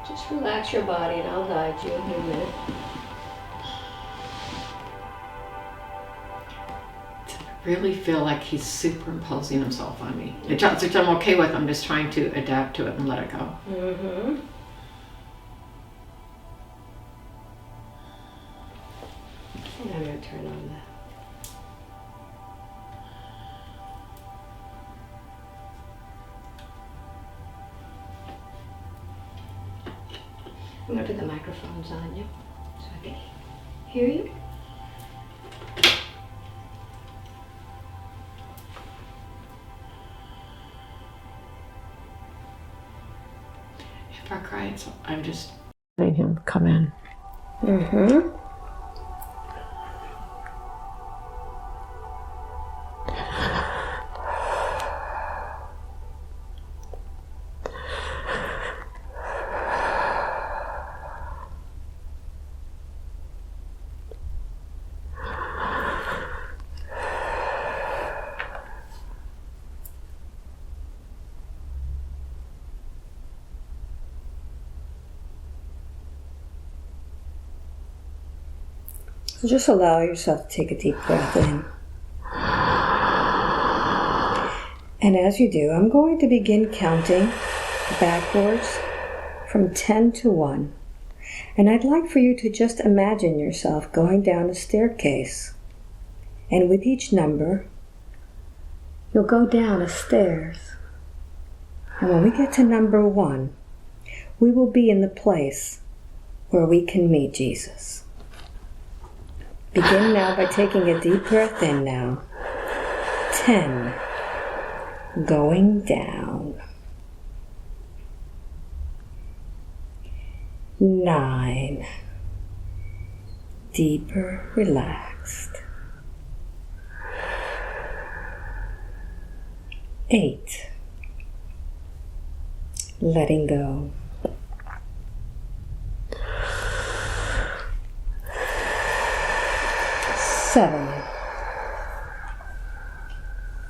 Just relax your body and I'll guide you in a minute. I really feel like he's superimposing himself on me. Which I'm okay with. I'm just trying to adapt to it and let it go. Mm-hmm. And I'm going to turn on that. I'm going to put the microphones on you so I can hear you. If I cried, so I'm just letting him come in. Mm-hmm. So just allow yourself to take a deep breath in. And as you do, I'm going to begin counting backwards from 10 to 1. And I'd like for you to just imagine yourself going down a staircase. And with each number, you'll go down a stairs. And when we get to number 1, we will be in the place where we can meet Jesus. Begin now by taking a deep breath in now. 10. Going down. 9. Deeper, relaxed. 8. Letting go. 7.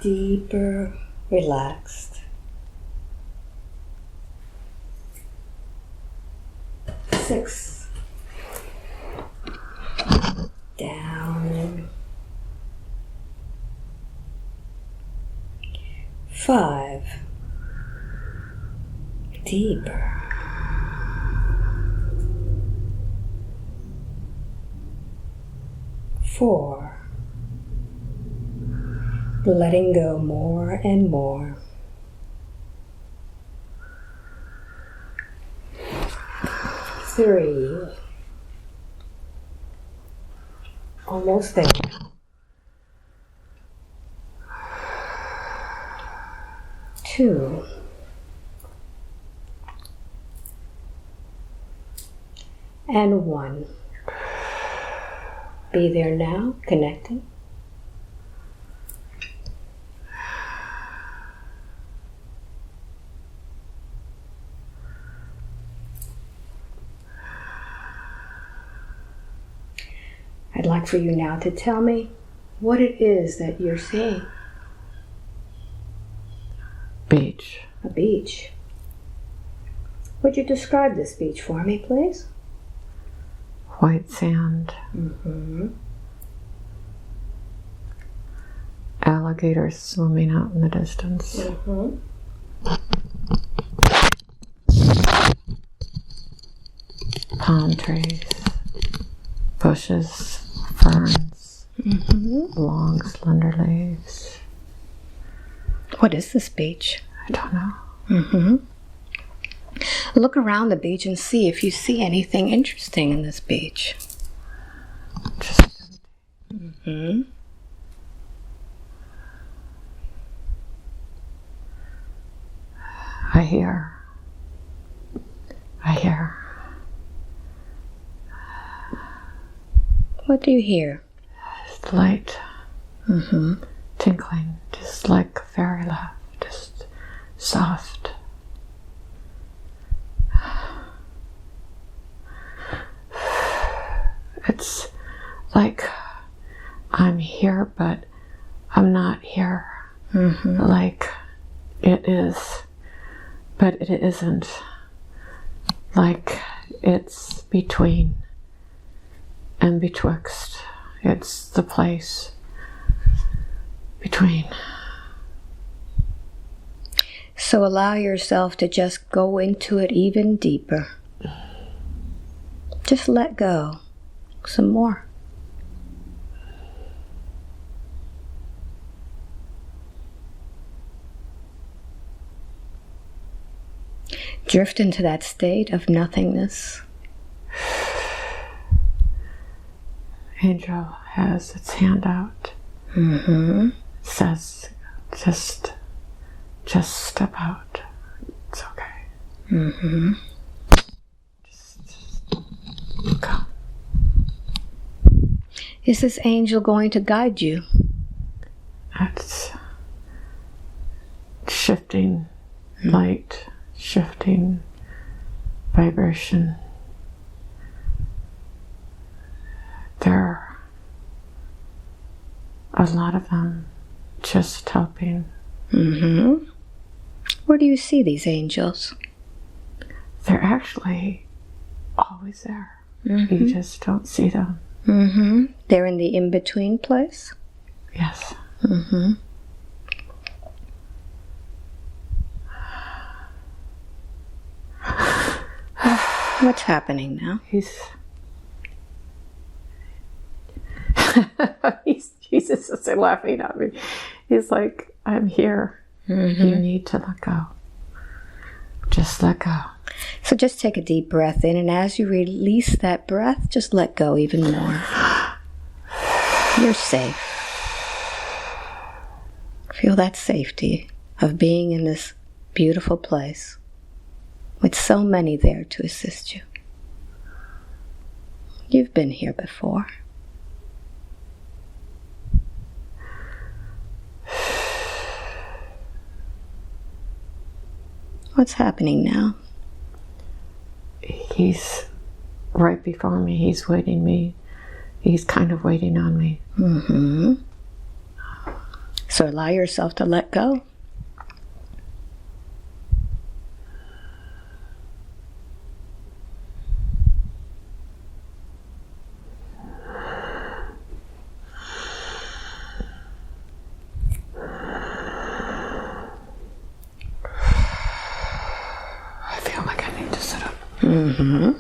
Deeper, relaxed. 6. Down. 5. Deeper. 4. Letting go more and more. 3. Almost there. 2. And 1. Be there now, connecting. I'd like for you now to tell me what it is that you're seeing. Beach. A beach. Would you describe this beach for me, please? White sand. Mm-hmm. Alligators swimming out in the distance. Mm-hmm. Palm trees. Bushes. Ferns. Mm-hmm. Long, slender leaves. What is this beach? I don't know. Mm-hmm. Look around the beach and see if you see anything interesting in this beach. Just Mm-hmm. I hear. What do you hear? It's light. Mm-hmm. Tinkling. Just like a fairy laugh. Just soft. It's like I'm here, but I'm not here. Mm-hmm. Like it is, but it isn't. like it's between and betwixt. It's the place between. So allow yourself to just go into it even deeper. Just let go some more. Drift into that state of nothingness. Angel has its hand out. Mm-hmm. Says, just step out. It's okay. Mm-hmm. Just go. Is this angel going to guide you? It's shifting light, shifting vibration. There are a lot of them just helping. Mm-hmm. Where do you see these angels? They're actually always there. Mm-hmm. You just don't see them. Mm-hmm. They're in the in-between place? Yes. Mm-hmm. What's happening now? Jesus is laughing at me. He's like, I'm here. Mm-hmm. You need to let go. Just let go. So just take a deep breath in, and as you release that breath, just let go even more. You're safe. Feel that safety of being in this beautiful place with so many there to assist you. You've been here before. What's happening now? He's right before me. He's waiting me. He's kind of waiting on me. Mm-hmm. So allow yourself to let go. I feel like I need to sit up. Mm-hmm.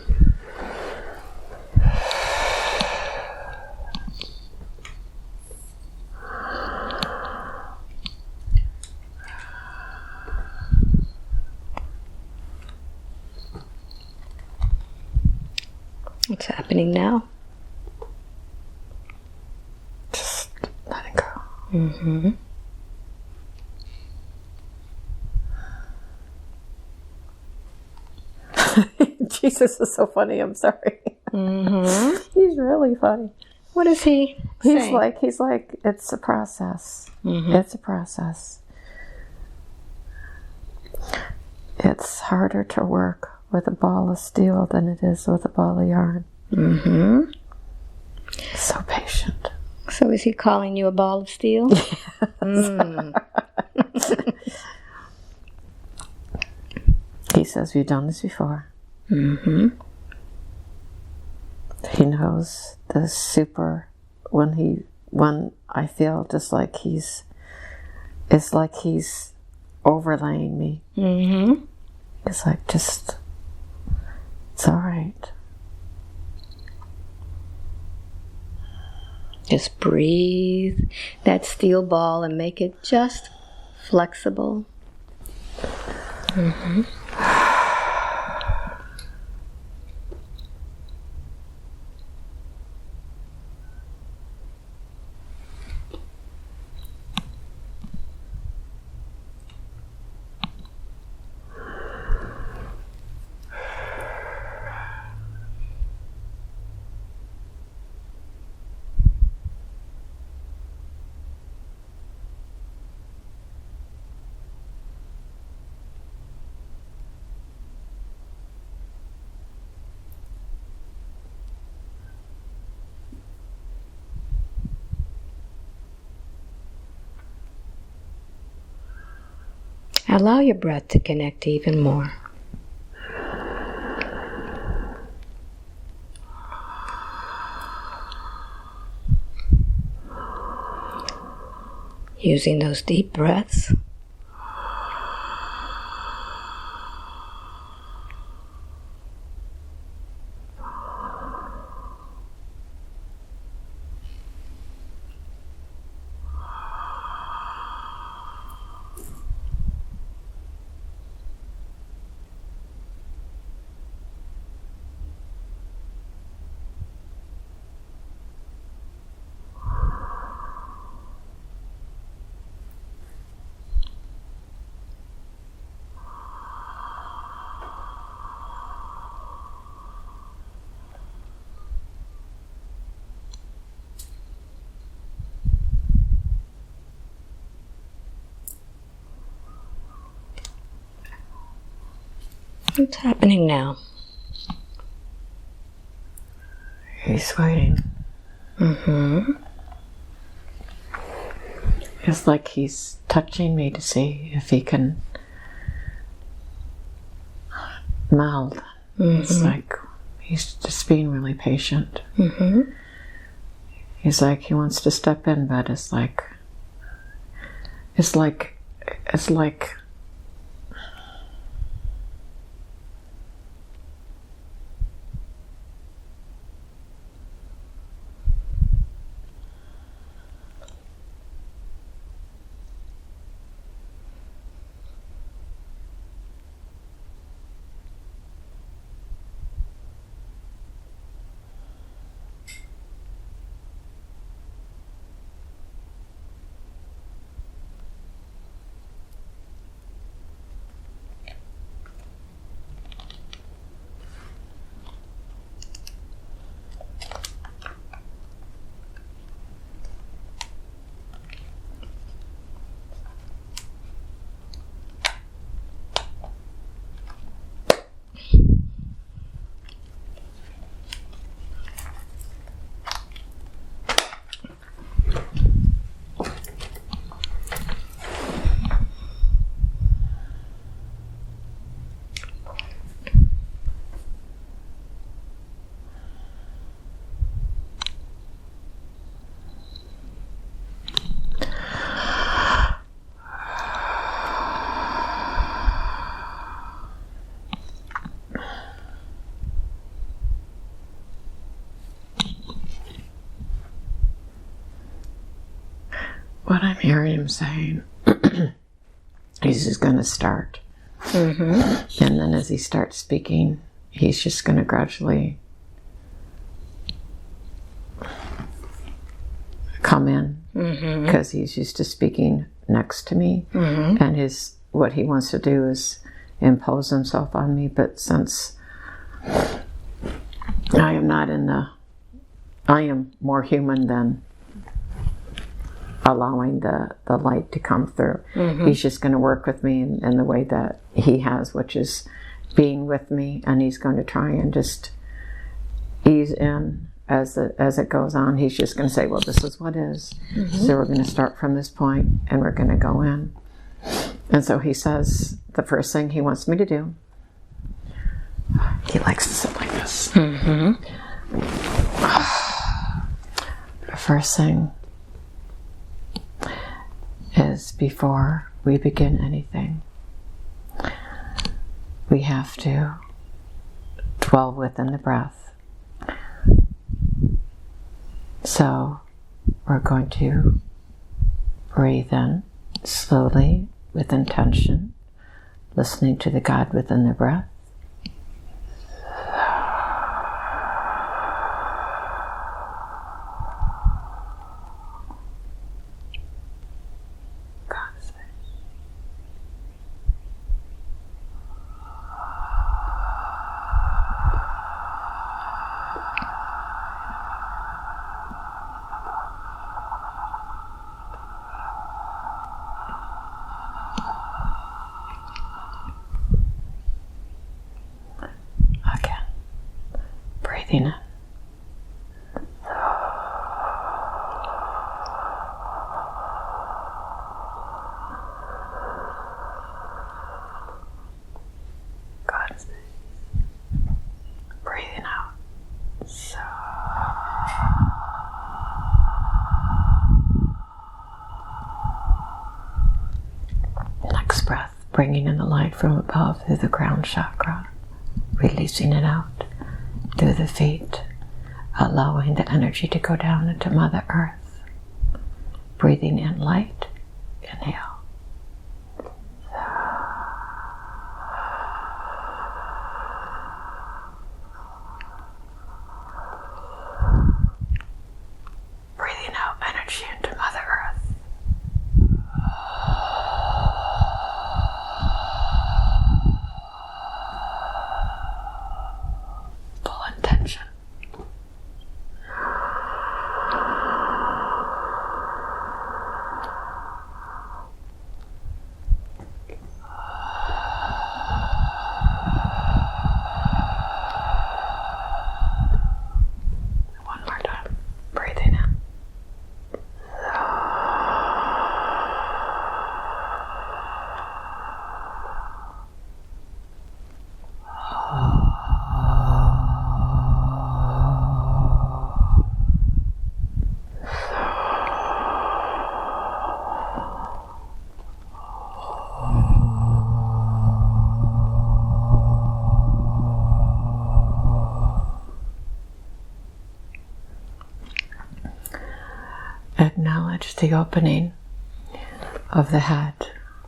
What's happening now? Just letting go. Mm-hmm. Jesus is so funny. I'm sorry. Mm-hmm. He's really funny. What is he saying? He's like, it's a process. Mm-hmm. It's a process. It's harder to work with a ball of steel than it is with a ball of yarn. Mm-hmm. So patient. So is he calling you a ball of steel? Yes. Mm. He says, we've done this before. Mm-hmm. He knows the super, when I feel just like it's like he's overlaying me. Mm-hmm. It's like, it's all right. Just breathe that steel ball and make it just flexible. Mm-hmm. Allow your breath to connect even more. using those deep breaths. What's happening now? He's waiting. Mm-hmm. It's like he's touching me to see if he can meld. Mm-hmm. It's like he's just being really patient. Mm-hmm. He's like he wants to step in, but it's like what I'm hearing him saying. He's just going to start. Mm-hmm. And then as he starts speaking, he's just going to gradually come in, because he's used to speaking next to me. Mm-hmm. And what he wants to do is impose himself on me. But since I am more human than allowing the light to come through. Mm-hmm. He's just going to work with me in the way that he has, which is being with me, and he's going to try and just ease in as it goes on. He's just going to say, well, this is what is. Mm-hmm. So we're going to start from this point, and we're going to go in. And so he says the first thing he wants me to do, he likes to sit like this. Mm-hmm. The first thing is, before we begin anything, we have to dwell within the breath. So we're going to breathe in slowly with intention, listening to the God within the breath. Again, breathing in. God. Breathing out. So. bringing in the light from above through the crown chakra, releasing it out through the feet, allowing the energy to go down into Mother Earth. Breathing in light, inhale. Breathing out energy into Mother Earth. Full intention. One more time. Breathing in. Acknowledge the opening of the head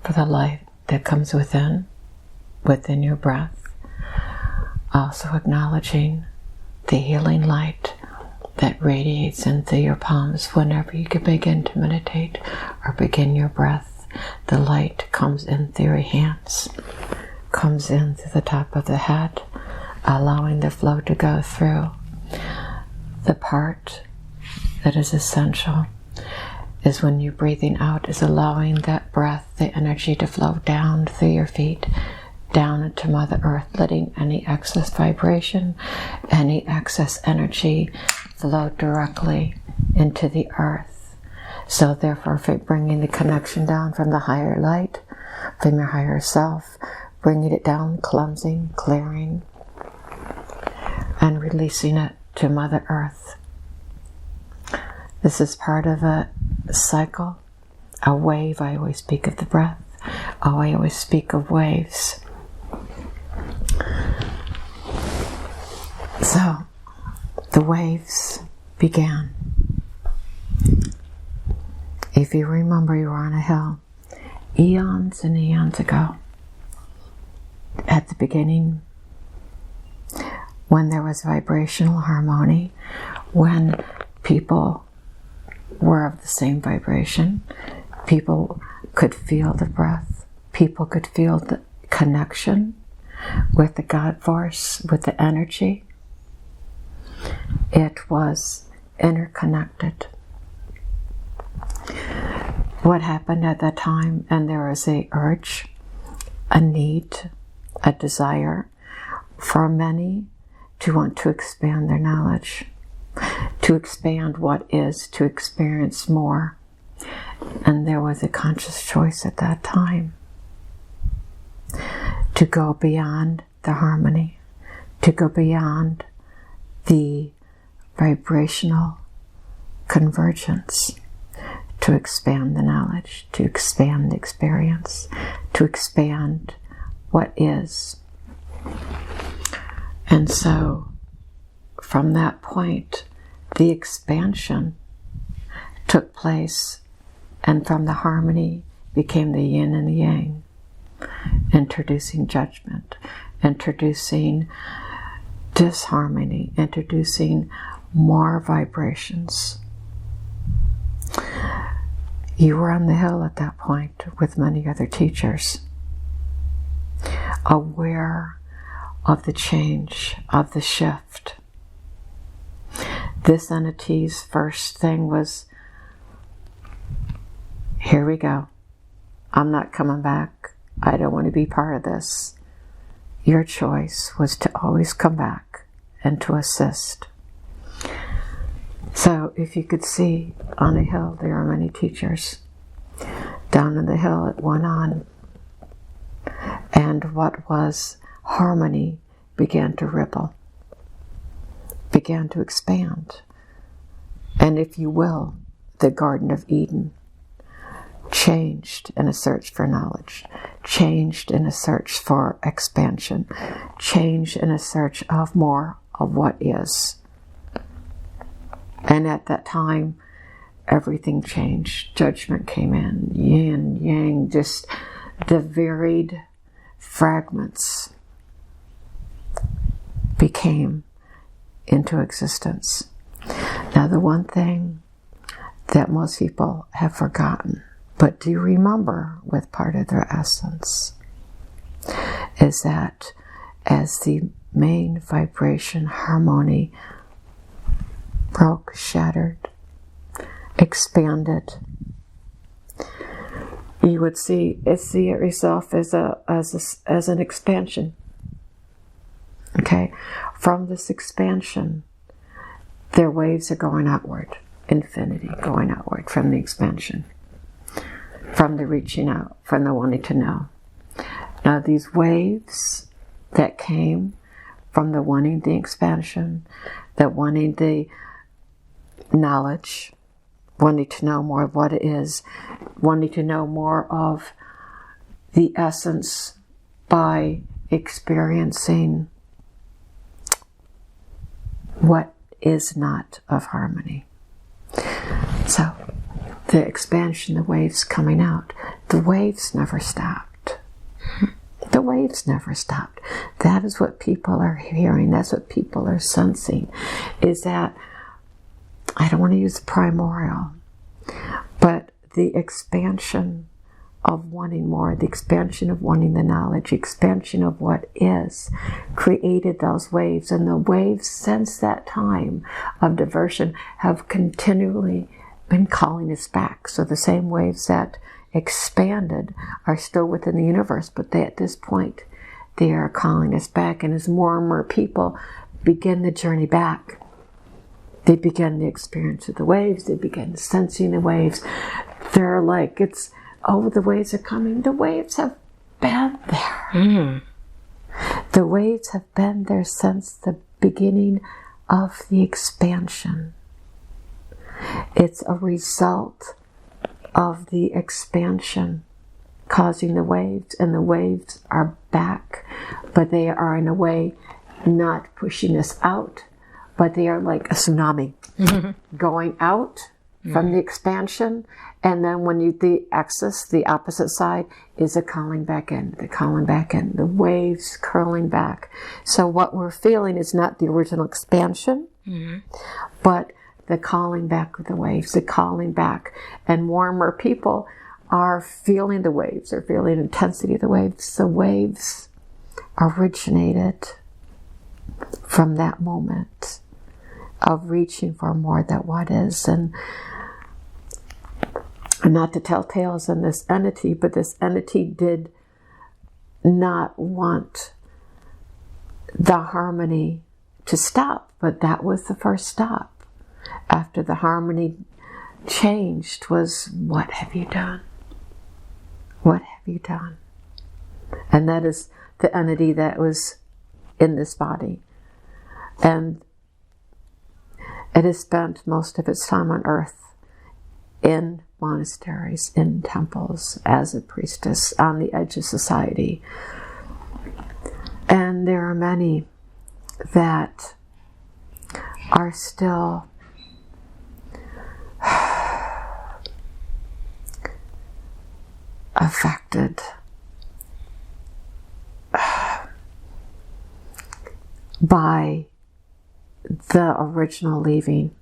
for the light that comes within your breath. Also acknowledging the healing light that radiates into your palms whenever you can begin to meditate or begin your breath. The light comes in through your hands, comes in through the top of the head, allowing the flow to go through. The part that is essential is when you're breathing out, is allowing that breath, the energy to flow down through your feet, down into Mother Earth, letting any excess vibration, any excess energy flow directly into the earth. So therefore, bringing the connection down from the higher light, from your higher self, bringing it down, cleansing, clearing, and releasing it to Mother Earth. This is part of a cycle, a wave. I always speak of the breath. I always speak of waves. So, the waves began. If you remember, you were on a hill eons and eons ago. At the beginning, when there was vibrational harmony, when people were of the same vibration, people could feel the breath, people could feel the connection with the God force, with the energy. It was interconnected. What happened at that time, and there was a urge, a need, a desire for many to want to expand their knowledge, to expand what is, to experience more. And there was a conscious choice at that time to go beyond the harmony, to go beyond the vibrational convergence, to expand the knowledge, to expand the experience, to expand what is. And so, from that point, the expansion took place, and from the harmony became the yin and the yang, introducing judgment, introducing disharmony, introducing more vibrations. You were on the hill at that point with many other teachers, aware of the change, of the shift. This entity's first thing was, here we go. I'm not coming back. I don't want to be part of this. Your choice was to always come back and to assist. So if you could see on a hill, there are many teachers. Down on the hill it went on. And what was harmony began to ripple, began to expand. And if you will, the Garden of Eden changed in a search for knowledge, changed in a search for expansion, changed in a search of more of what is. And at that time, everything changed. Judgment came in, yin, yang, just the varied fragments became into existence. Now, the one thing that most people have forgotten, but do remember with part of their essence, is that as the main vibration harmony broke, shattered, expanded, you would see it yourself as an expansion. Okay, from this expansion, their waves are going outward, infinity going outward from the expansion, from the reaching out, from the wanting to know. Now, these waves that came from the wanting the expansion, that wanting the knowledge, wanting to know more of what it is, wanting to know more of the essence by experiencing what is not of harmony. So, the expansion, the waves coming out, the waves never stopped. The waves never stopped. That is what people are hearing. That's what people are sensing. Is that, I don't want to use primordial, but the expansion of wanting more, the expansion of wanting the knowledge, expansion of what is, created those waves. And the waves since that time of diversion have continually been calling us back. So the same waves that expanded are still within the universe, but at this point, they are calling us back. And as more and more people begin the journey back, they begin the experience of the waves, they begin sensing the waves. They're like, the waves are coming. The waves have been there. The waves have been there since the beginning of the expansion. It's a result of the expansion causing the waves, and the waves are back, but they are in a way not pushing us out, but they are like a tsunami going out from the expansion, and then when the axis, the opposite side, is a calling back in, the waves curling back. So what we're feeling is not the original expansion, but the calling back of the waves, the calling back. And more and more people are feeling the waves, are feeling the intensity of the waves. The waves originated from that moment of reaching for more than what is. And not to tell tales in this entity, but this entity did not want the harmony to stop, but that was the first stop. After the harmony changed was, what have you done? What have you done? And that is the entity that was in this body. And it has spent most of its time on earth in monasteries, in temples, as a priestess, on the edge of society. And there are many that are still affected by the original leaving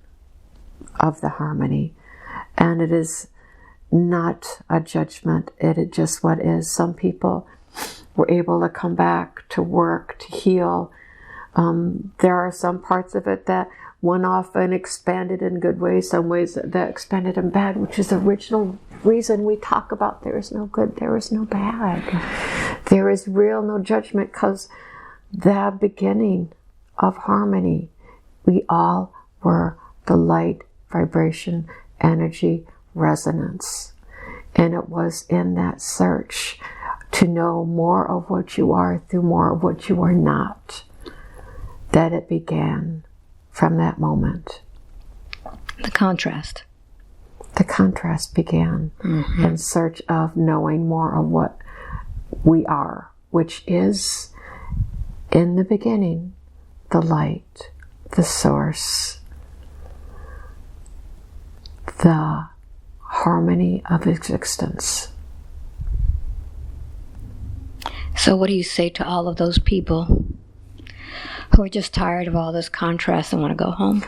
of the harmony. And it is not a judgment, it is just what is. Some people were able to come back to work, to heal. There are some parts of it that went off and expanded in good ways, some ways that expanded in bad, which is the original reason we talk about there is no good, there is no bad. There is real no judgment, because the beginning of harmony, we all were the light, vibration, energy, resonance. And it was in that search to know more of what you are through more of what you are not that it began from that moment. The contrast. the contrast began in search of knowing more of what we are, which is, in the beginning, the light, the source, the harmony of existence. So what do you say to all of those people who are just tired of all this contrast and want to go home?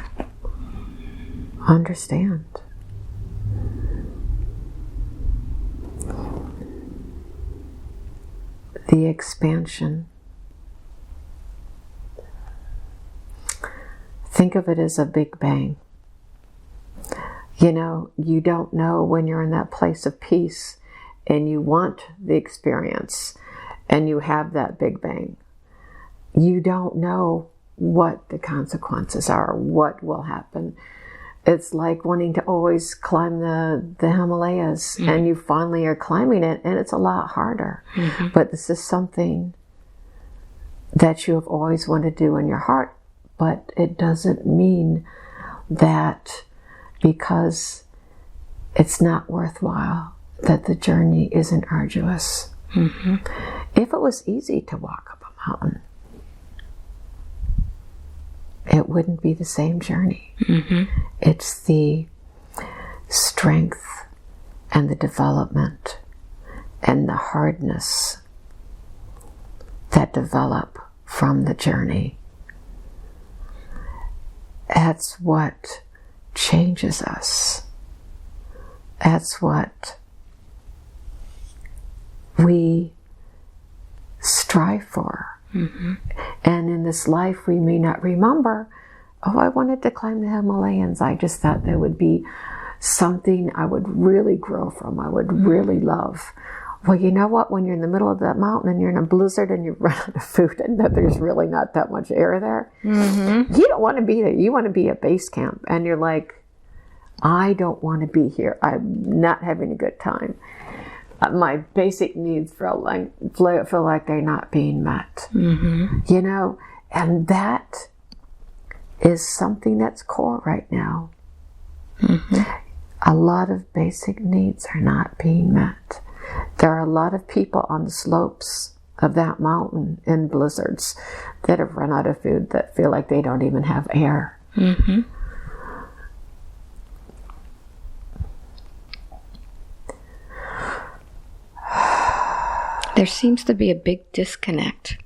Understand. The expansion. Think of it as a big bang. You know, you don't know when you're in that place of peace and you want the experience and you have that big bang. You don't know what the consequences are, what will happen. It's like wanting to always climb the Himalayas, and you finally are climbing it, and it's a lot harder. But this is something that you have always wanted to do in your heart, but it doesn't mean that because it's not worthwhile, that the journey isn't arduous. If it was easy to walk up a mountain, it wouldn't be the same journey. It's the strength and the development and the hardness that develop from the journey. That's what changes us. That's what we strive for. And in this life we may not remember, oh, I wanted to climb the Himalayas. I just thought that would be something I would really grow from, I would really love. Well, you know what? When you're in the middle of that mountain and you're in a blizzard and you run out of food and that there's really not that much air there, you don't want to be there. You want to be at base camp. And you're like, I don't want to be here. I'm not having a good time. My basic needs feel like they're not being met. You know, and that is something that's core right now. A lot of basic needs are not being met. There are a lot of people on the slopes of that mountain in blizzards that have run out of food, that feel like they don't even have air. There seems to be a big disconnect.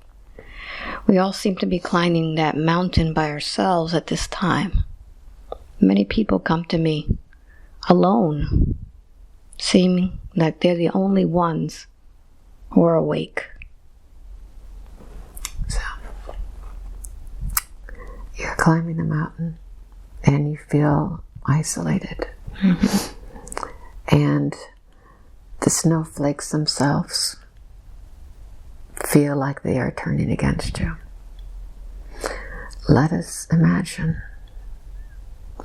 We all seem to be climbing that mountain by ourselves at this time. Many people come to me alone, seeming like they're the only ones who are awake. So, you're climbing the mountain and you feel isolated. And the snowflakes themselves feel like they are turning against you. Let us imagine,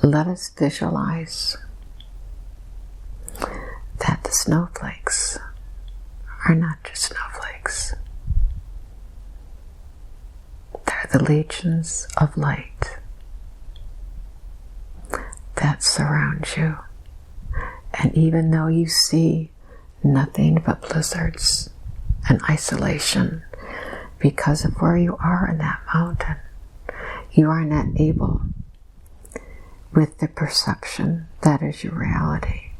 let us visualize that the snowflakes are not just snowflakes. They're the legions of light that surround you. And even though you see nothing but blizzards and isolation because of where you are in that mountain, you are not able, with the perception that is your reality,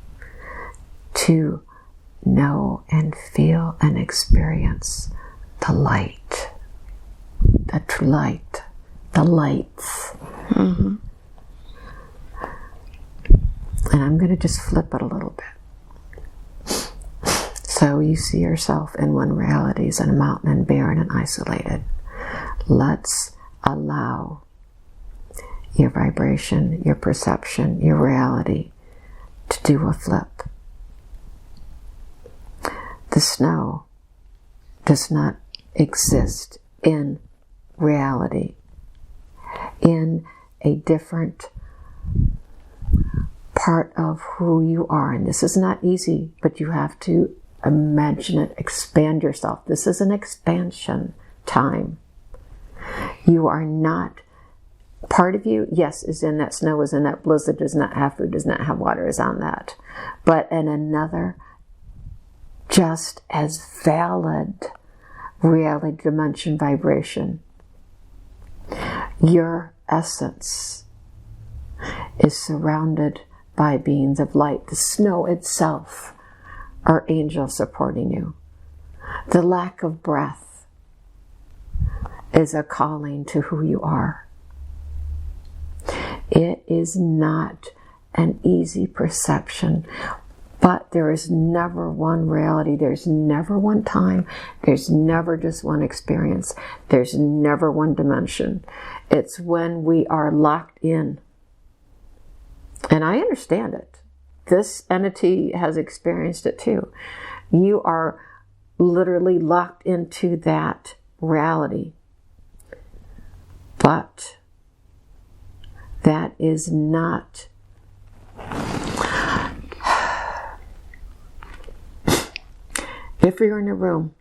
to know and feel and experience the light, the true light, the lights. And I'm going to just flip it a little bit. So you see yourself in one reality as in a mountain and barren and isolated. Let's allow your vibration, your perception, your reality to do a flip. The snow does not exist in reality, in a different part of who you are. And this is not easy, but you have to imagine it, expand yourself. This is an expansion time. You are not Part of you, yes, is in that snow, is in that blizzard, does not have food, does not have water, is on that. But in another, just as valid reality dimension vibration, your essence is surrounded by beings of light. The snow itself are angels supporting you. The lack of breath is a calling to who you are. It is not an easy perception, but there is never one reality. There's never one time. There's never just one experience. There's never one dimension. It's when we are locked in. And I understand it. This entity has experienced it too. You are literally locked into that reality. But that is not if you're in a room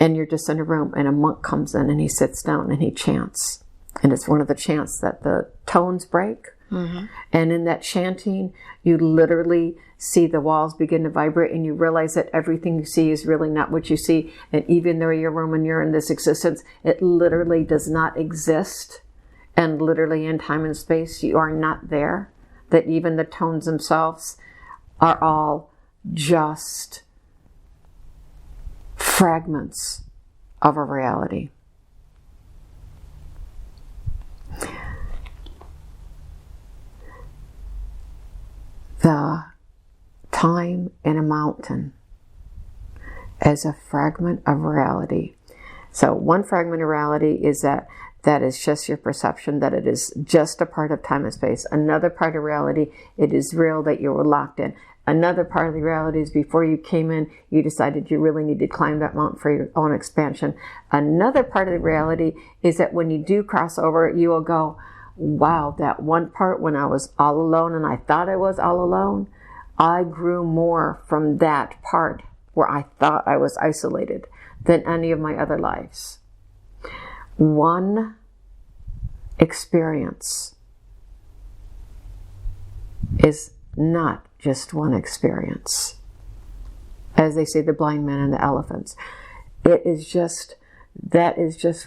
and you're just in a room and a monk comes in and he sits down and he chants, and it's one of the chants that the tones break, and in that chanting you literally see the walls begin to vibrate, and you realize that everything you see is really not what you see, and even though you're a room and you're in this existence, it literally does not exist, and literally in time and space you are not there, that even the tones themselves are all just fragments of a reality. The time in a mountain as a fragment of reality. So one fragment of reality is that is just your perception, that it is just a part of time and space. Another part of reality, it is real that you were locked in. Another part of the reality is before you came in, you decided you really need to climb that mountain for your own expansion. Another part of the reality is that when you do cross over, you will go, wow, that one part when I was all alone and I thought I was all alone, I grew more from that part where I thought I was isolated than any of my other lives. One experience is not just one experience. As they say, the blind man and the elephants. That is just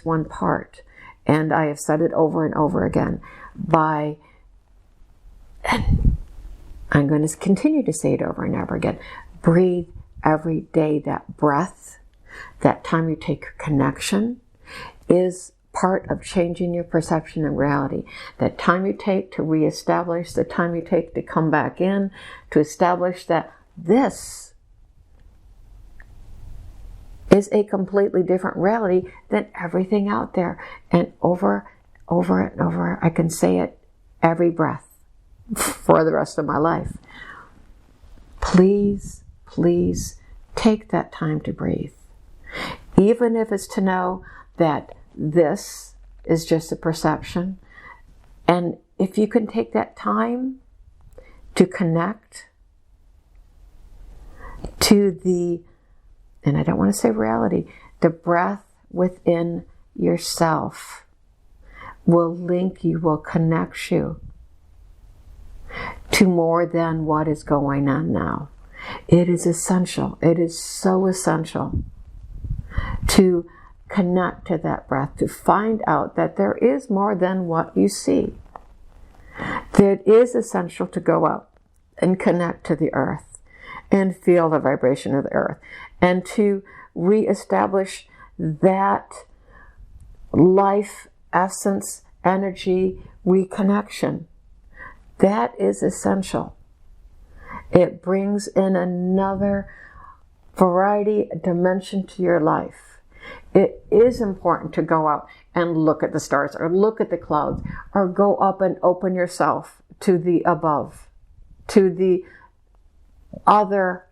one part. And I have said it over and over again. And I'm going to continue to say it over and over again. Breathe every day. That breath, that time you take connection, is part of changing your perception of reality. That time you take to reestablish, the time you take to come back in, to establish that this is a completely different reality than everything out there. And over and over, I can say it every breath for the rest of my life. Please, please take that time to breathe. Even if it's to know that this is just a perception. And if you can take that time to connect to the, and I don't want to say reality, the breath within yourself will link you, will connect you to more than what is going on now. It is essential. It is so essential to connect to that breath, to find out that there is more than what you see. That it is essential to go out and connect to the earth and feel the vibration of the earth, and to reestablish that life, essence, energy, reconnection. That is essential. It brings in another variety, dimension to your life. It is important to go out and look at the stars, or look at the clouds, or go up and open yourself to the above, to the other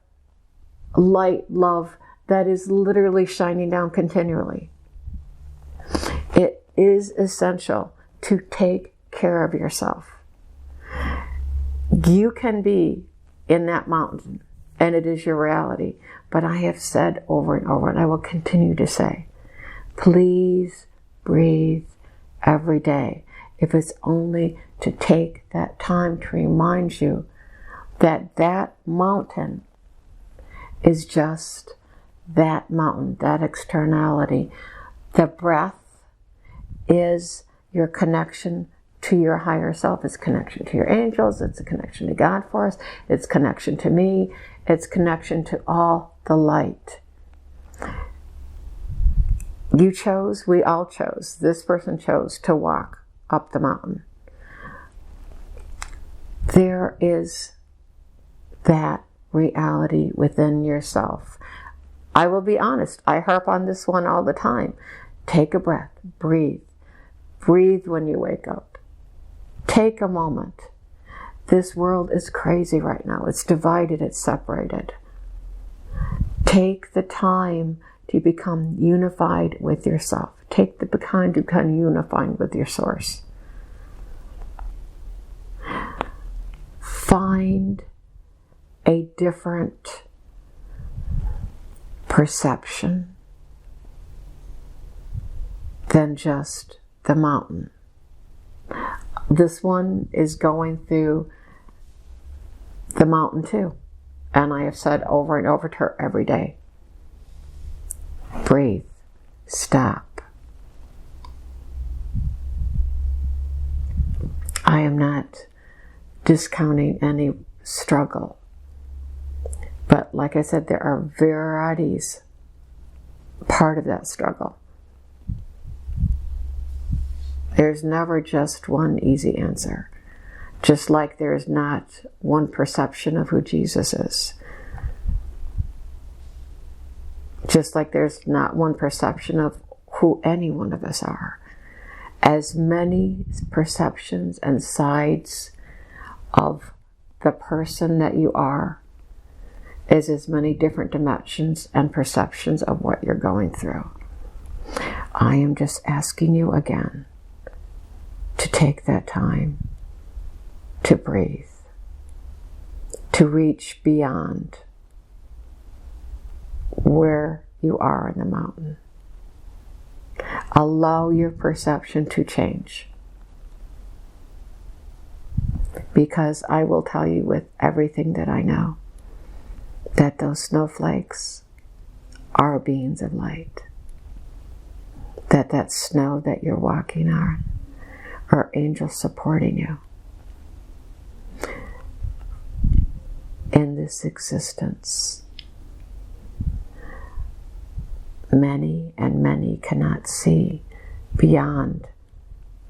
light, love that is literally shining down continually. It is essential to take care of yourself. You can be in that mountain, and it is your reality. But I have said over and over, and I will continue to say, please breathe every day. if it's only to take that time to remind you that that mountain is just that mountain, that externality. The breath is your connection to your higher self. It's connection to your angels. It's a connection to God for us. It's connection to me. It's connection to all the light. You chose, we all chose, this person chose to walk up the mountain. There is that reality within yourself. I will be honest, I harp on this one all the time. Take a breath, breathe. Breathe when you wake up. Take a moment. This world is crazy right now. It's divided, it's separated. Take the time to become unified with yourself. Take the time to become unified with your source. Find a different perception than just the mountain. This one is going through the mountain too. And I have said over and over to her every day, breathe, stop. I am not discounting any struggle. But like I said, there are varieties part of that struggle. There's never just one easy answer. Just like there is not one perception of who Jesus is. Just like there's not one perception of who any one of us are. As many perceptions and sides of the person that you are is as many different dimensions and perceptions of what you're going through. I am just asking you again to take that time to breathe, to reach beyond where you are in the mountain. Allow your perception to change. Because I will tell you with everything that I know, that those snowflakes are beings of light. That snow that you're walking on are angels supporting you in this existence. Many and many cannot see beyond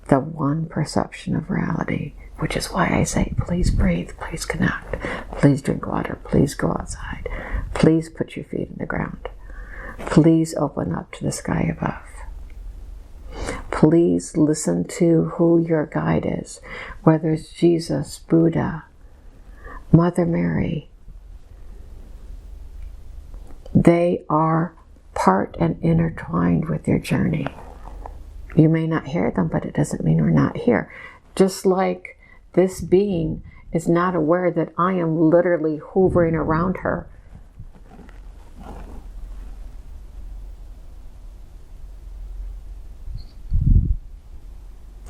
the one perception of reality, which is why I say, please breathe, please connect, please drink water, please go outside, please put your feet in the ground, please open up to the sky above. Please listen to who your guide is, whether it's Jesus, Buddha, Mother Mary. They are part and intertwined with your journey. You may not hear them, but it doesn't mean we're not here. Just like this being is not aware that I am literally hovering around her.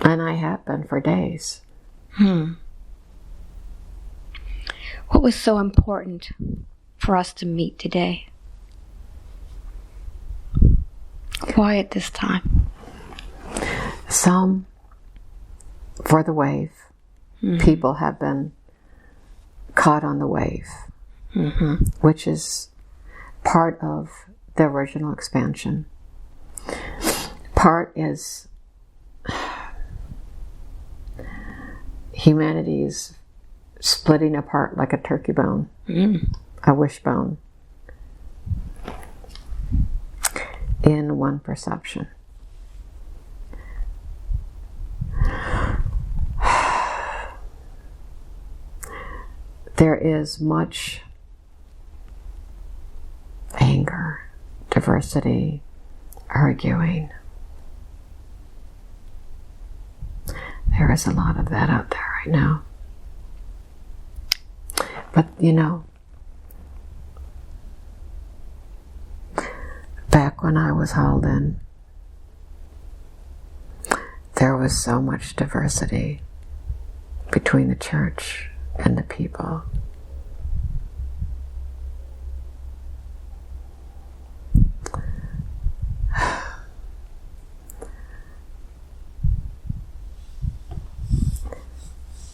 And I have been for days. What was so important for us to meet today? Why at this time? Some for the wave. People have been caught on the wave, which is part of the original expansion. Part is humanity is splitting apart like a turkey bone, a wishbone, in one perception. There is much anger, diversity, arguing. There is a lot of that out there right now. But back when I was hauled in, there was so much diversity between the church and the people.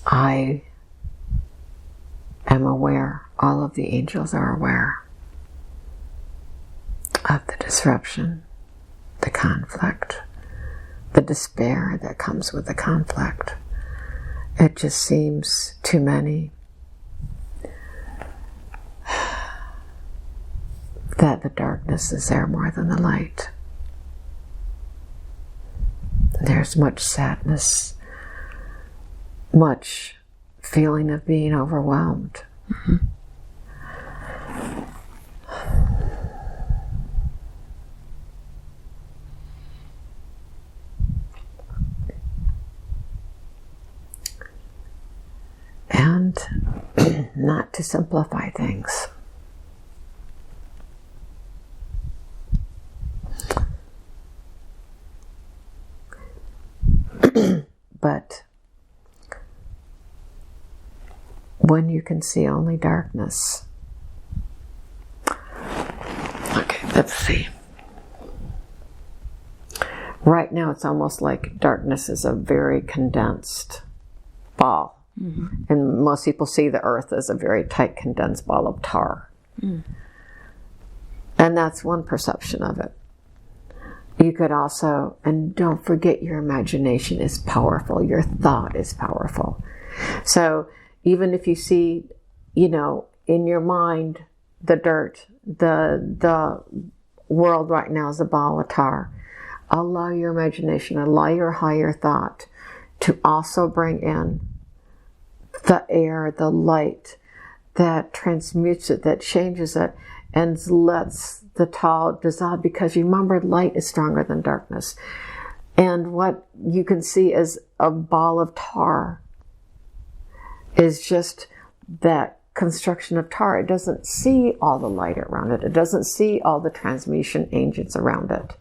I am aware, all of the angels are aware of the disruption, the conflict, the despair that comes with the conflict. It just seems too many that the darkness is there more than the light. There's much sadness, much feeling of being overwhelmed. Mm-hmm. And not to simplify things. But when you can see only darkness. Okay, let's see. Right now it's almost like darkness is a very condensed ball. Mm-hmm. And most people see the earth as a very tight condensed ball of tar. Mm. And that's one perception of it. You could also, and don't forget, your imagination is powerful. Your thought is powerful. So even if you see, in your mind, the dirt, the world right now is a ball of tar, allow your imagination, allow your higher thought to also bring in the air, the light that transmutes it, that changes it, and lets the tar dissolve, because remember, light is stronger than darkness. And what you can see as a ball of tar is just that construction of tar. It doesn't see all the light around it. It doesn't see all the transmutation agents around it.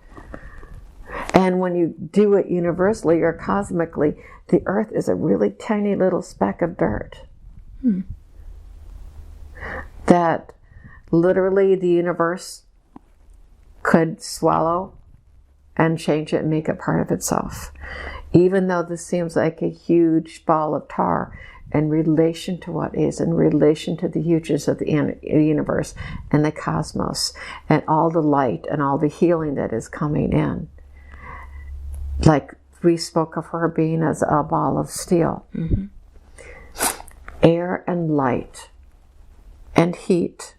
And when you do it universally or cosmically, the earth is a really tiny little speck of dirt. That literally the universe could swallow and change it and make it part of itself. Even though this seems like a huge ball of tar, in relation to what is, in relation to the hugeness of the universe and the cosmos, and all the light and all the healing that is coming in. Like we spoke of her being as a ball of steel. Mm-hmm. Air and light and heat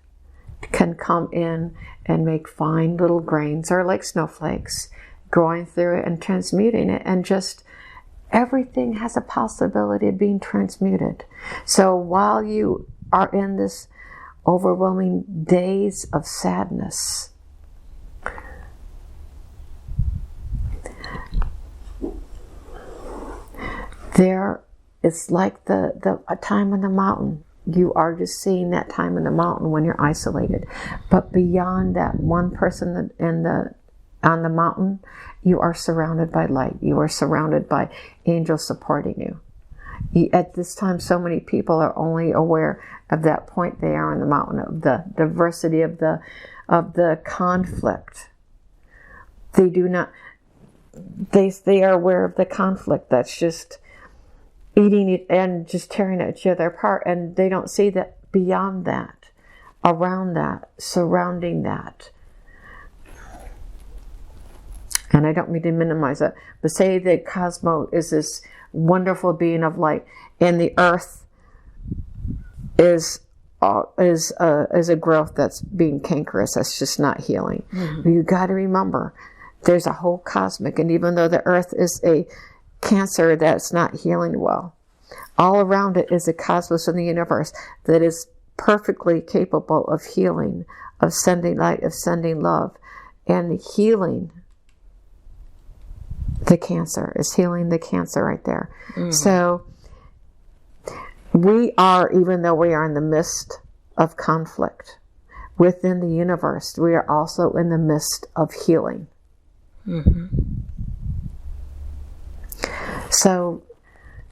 can come in and make fine little grains, or like snowflakes, going through it and transmuting it, and just everything has a possibility of being transmuted. So while you are in this overwhelming days of sadness, it's like a time in the mountain. You are just seeing that time in the mountain when you're isolated. But beyond that one person on the mountain, you are surrounded by light. You are surrounded by angels supporting you. At this time, so many people are only aware of that point they are on the mountain, of the diversity of the conflict. They do not. They are aware of the conflict that's just eating it and just tearing each other apart, and they don't see that beyond that, around that, surrounding that. And I don't mean to minimize it, but say that Cosmo is this wonderful being of light, and the earth is a growth that's being cankerous, that's just not healing. Mm-hmm. You got to remember, there's a whole cosmic, and even though the earth is a cancer that's not healing well, all around it is a cosmos in the universe that is perfectly capable of healing, of sending light, of sending love, and healing the cancer, is healing the cancer right there. Mm. So we are, even though we are in the midst of conflict within the universe, we are also in the midst of healing. Mm-hmm. So,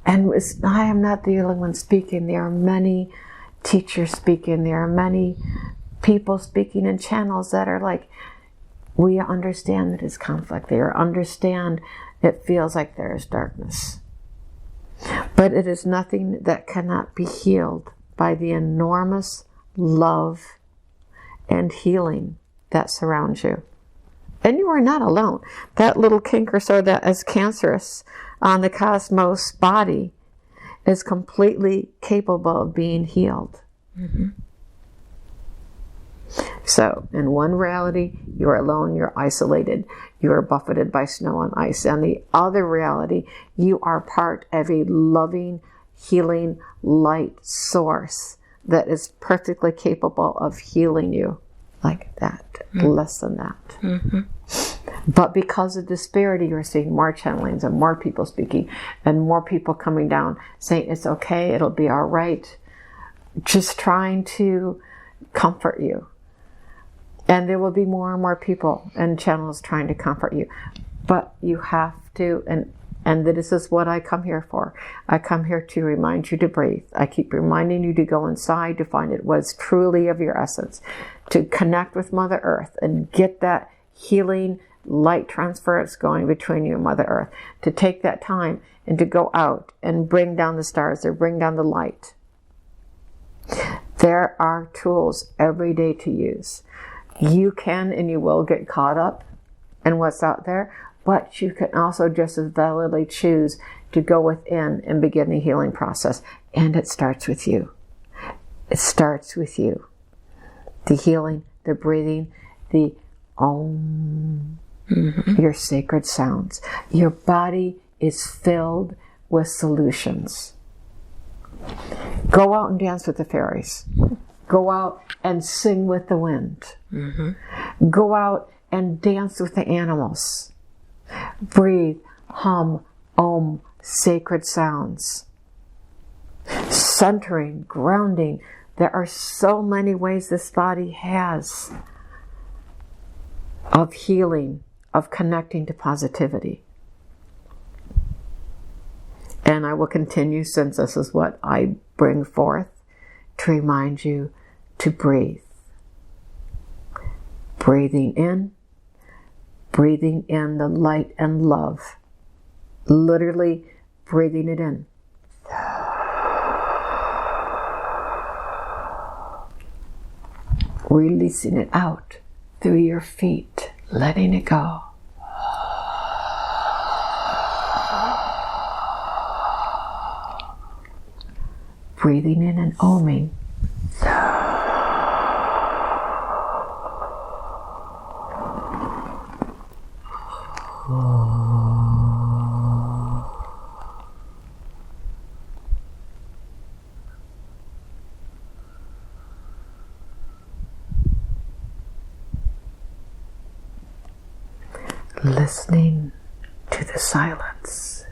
and I am not the only one speaking. There are many teachers speaking. There are many people speaking in channels that are like, we understand that it's conflict. They understand it feels like there is darkness. But it is nothing that cannot be healed by the enormous love and healing that surrounds you. And you are not alone. That little kink or so that is cancerous on the cosmos body is completely capable of being healed. Mm-hmm. So, in one reality, you're alone, you're isolated, you are buffeted by snow and ice. And the other reality, you are part of a loving, healing light source that is perfectly capable of healing you like that, less than that. Mm-hmm. But because of disparity, you're seeing more channelings and more people speaking and more people coming down saying it's okay, it'll be all right, just trying to comfort you. And there will be more and more people and channels trying to comfort you. But you have to, and this is what I come here for. I come here to remind you to breathe. I keep reminding you to go inside, to find it what's truly of your essence, to connect with Mother Earth and get that healing light transference going between you and Mother Earth, to take that time and to go out and bring down the stars or bring down the light. There are tools every day to use. You can and you will get caught up in what's out there, but you can also just as validly choose to go within and begin the healing process. And it starts with you. It starts with you. The healing, the breathing, the Om, your sacred sounds. Your body is filled with solutions. Go out and dance with the fairies. Go out and sing with the wind. Mm-hmm. Go out and dance with the animals. Breathe, hum, Om, sacred sounds. Centering, grounding. There are so many ways this body has of healing, of connecting to positivity. And I will continue, since this is what I bring forth, to remind you to breathe. Breathing in the light and love. Literally breathing it in. Releasing it out through your feet, letting it go. Breathing in and oming. Listening to the silence.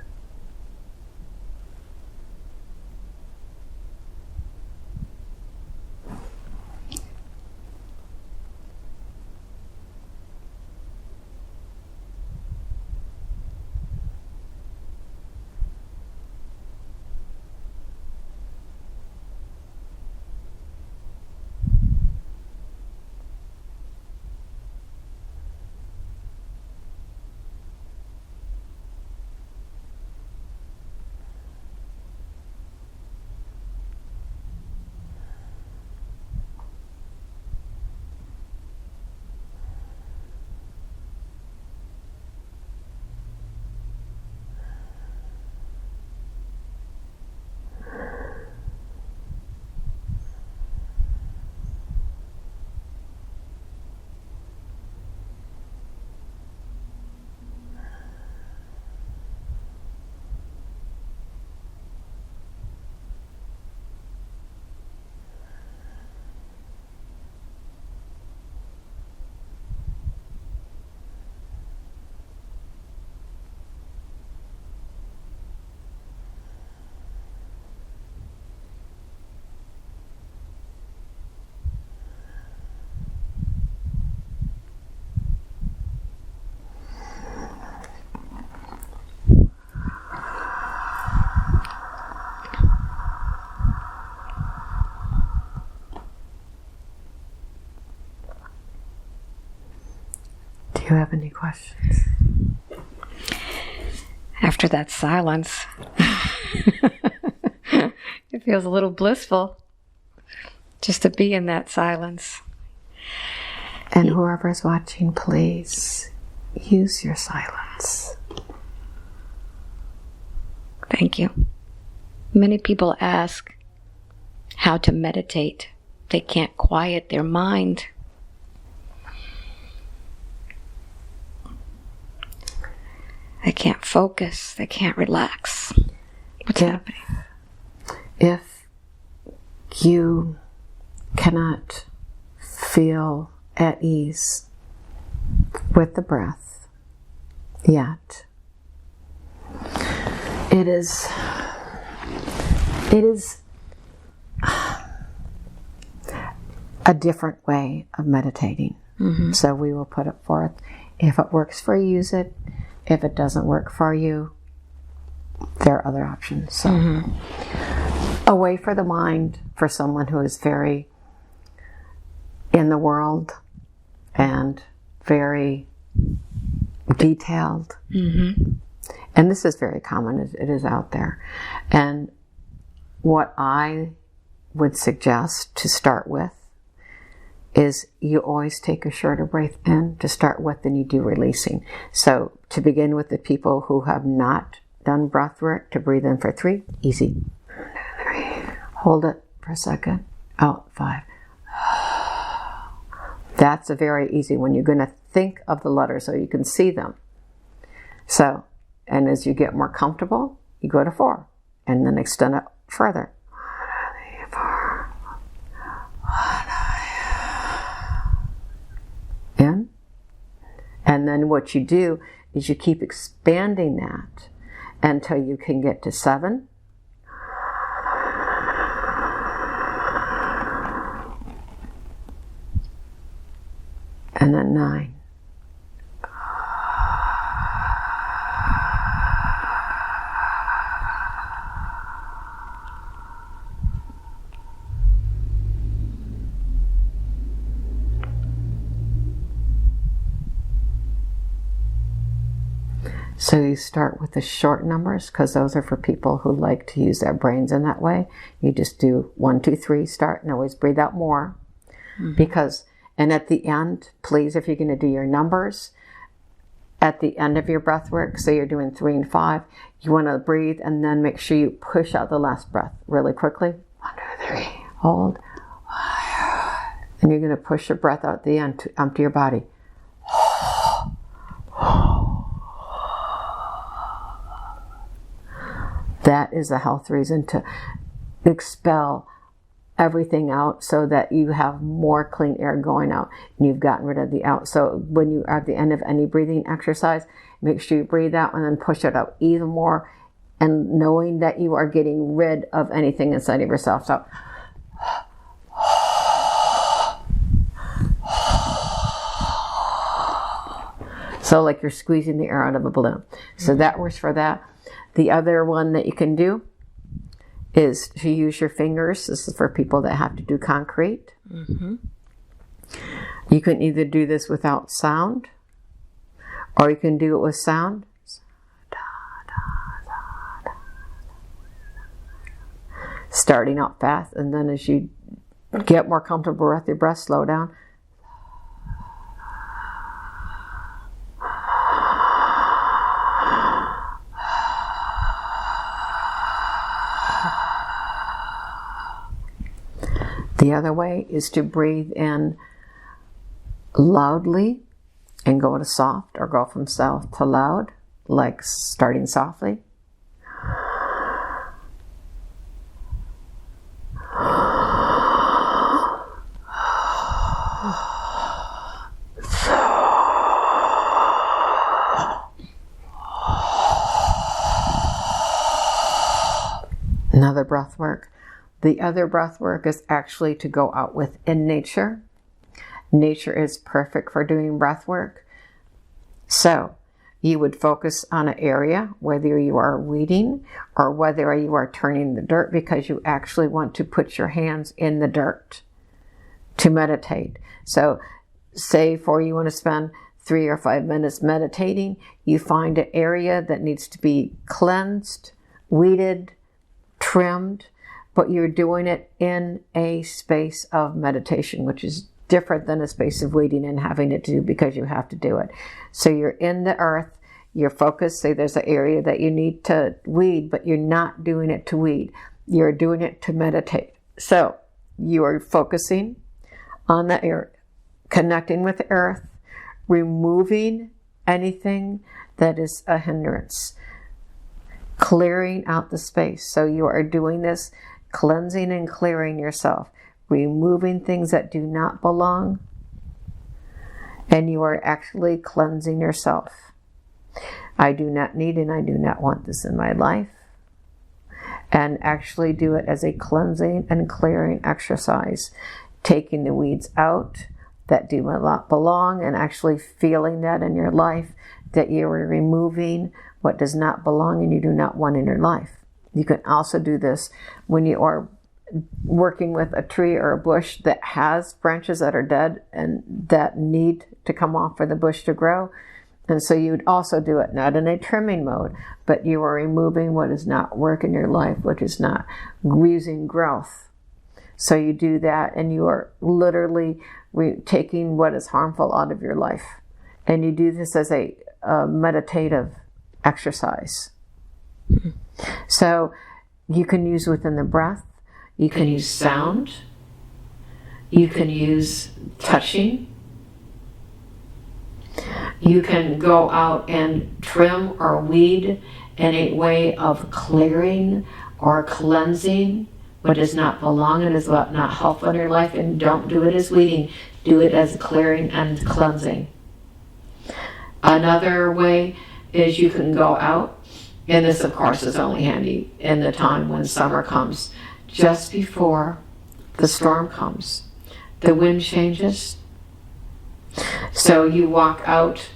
you have any questions? After that silence, it feels a little blissful just to be in that silence. And whoever's watching, please use your silence. Thank you. Many people ask how to meditate. They can't quiet their mind. They can't focus. They can't relax. What's happening? If you cannot feel at ease with the breath yet, it is a different way of meditating. Mm-hmm. So we will put it forth. If it works for you, use it. If it doesn't work for you, there are other options. So a way for the mind, for someone who is very in the world and very detailed. Mm-hmm. And this is very common. It is out there. And what I would suggest to start with is you always take a shorter breath in to start with than you do releasing. So to begin with the people who have not done breath work, to breathe in for 3, easy. 3. Hold it for a second. Out 5. That's a very easy one. You're going to think of the letters so you can see them. So, and as you get more comfortable, you go to 4 and then extend it further. 4. In. And then what you do is you keep expanding that until you can get to 7. And then 9. So you start with the short numbers because those are for people who like to use their brains in that way. You just do 1, 2, 3, start, and always breathe out more. Because, and at the end, please, if you're going to do your numbers, at the end of your breath work, say you're doing 3 and 5, you want to breathe and then make sure you push out the last breath really quickly. 1, 2, 3, hold. And you're going to push your breath out at the end to empty your body. That is a health reason to expel everything out so that you have more clean air going out and you've gotten rid of the out. So when you are at the end of any breathing exercise, make sure you breathe out and then push it out even more, and knowing that you are getting rid of anything inside of yourself. So like you're squeezing the air out of a balloon. So that works for that. The other one that you can do is to use your fingers. This is for people that have to do concrete. Mm-hmm. You can either do this without sound, or you can do it with sound. Starting out fast, and then as you get more comfortable with your breath, slow down. The other way is to breathe in loudly and go to soft, or go from soft to loud, like starting softly. Another breath work. The other breath work is actually to go out within nature. Nature is perfect for doing breath work. So you would focus on an area, whether you are weeding or whether you are turning the dirt, because you actually want to put your hands in the dirt to meditate. So say for you want to spend 3 or 5 minutes meditating, you find an area that needs to be cleansed, weeded, trimmed, but you're doing it in a space of meditation, which is different than a space of weeding and having it do because you have to do it. So you're in the earth, you're focused, say there's an area that you need to weed, but you're not doing it to weed. You're doing it to meditate. So you are focusing on the earth, connecting with the earth, removing anything that is a hindrance, clearing out the space. So you are doing this, cleansing and clearing yourself, removing things that do not belong, and you are actually cleansing yourself. I do not need and I do not want this in my life. And actually do it as a cleansing and clearing exercise, taking the weeds out that do not belong and actually feeling that in your life, that you are removing what does not belong and you do not want in your life. You can also do this when you are working with a tree or a bush that has branches that are dead and that need to come off for the bush to grow. And so you would also do it not in a trimming mode, but you are removing what does not work in your life, which is not using growth. So you do that and you are literally taking what is harmful out of your life. And you do this as a meditative exercise. So you can use within the breath, you can use sound, you can use touching, you can go out and trim or weed in a way of clearing or cleansing what does not belong and is what not helpful in your life, and don't do it as weeding, do it as clearing and cleansing. Another way is you can go out, and this of course is only handy in the time when summer comes, just before the storm comes. The wind changes, so you walk out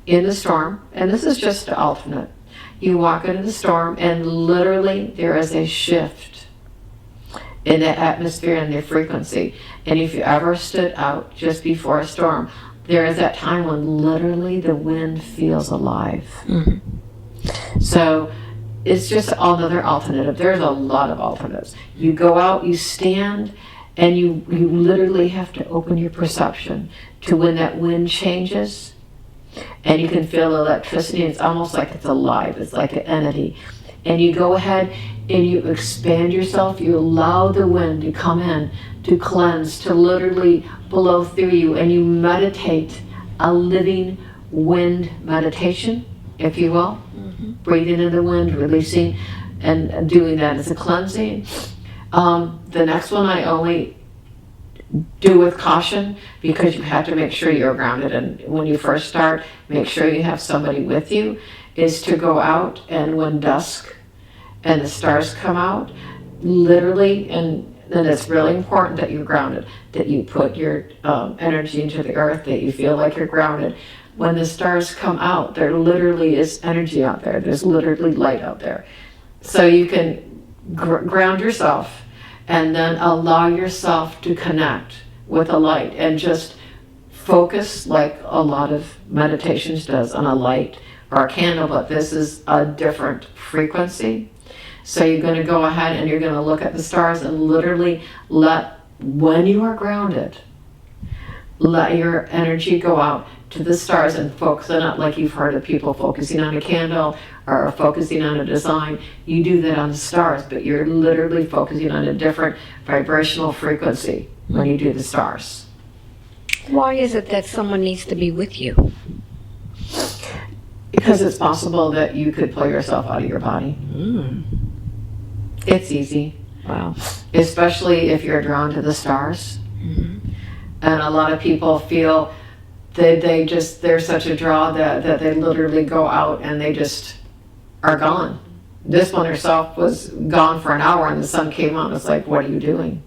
in the storm, and this is just the alternate. You walk into the storm and literally there is a shift in the atmosphere and the frequency. And if you ever stood out just before a storm, there is that time when literally the wind feels alive. Mm-hmm. So it's just another alternative. There's a lot of alternatives. You go out, you stand, and you literally have to open your perception to when that wind changes, and you can feel electricity. It's almost like it's alive. It's like an entity. And you go ahead and you expand yourself. You allow the wind to come in, to cleanse, to literally blow through you, and you meditate a living wind meditation, if you will. Mm-hmm. Breathing in the wind, releasing, and doing that as a cleansing. The next one I only do with caution, because you have to make sure you're grounded, and when you first start, make sure you have somebody with you, is to go out, and when dusk and the stars come out, literally, and it's really important that you're grounded, that you put your energy into the earth, that you feel like you're grounded. When the stars come out, there literally is energy out there. There's literally light out there. So you can ground yourself and then allow yourself to connect with the light and just focus, like a lot of meditations does, on a light or a candle, but this is a different frequency. So you're going to go ahead and you're going to look at the stars and literally when you are grounded, let your energy go out to the stars and focus on it, like you've heard of people focusing on a candle or focusing on a design. You do that on the stars, but you're literally focusing on a different vibrational frequency when you do the stars. Why is it that someone needs to be with you? Because it's possible that you could pull yourself out of your body. It's easy. Wow. Especially if you're drawn to the stars. Mm-hmm. And a lot of people feel they're such a draw that they literally go out and they just are gone. This one herself was gone for an hour and the sun came out and it's like, what are you doing?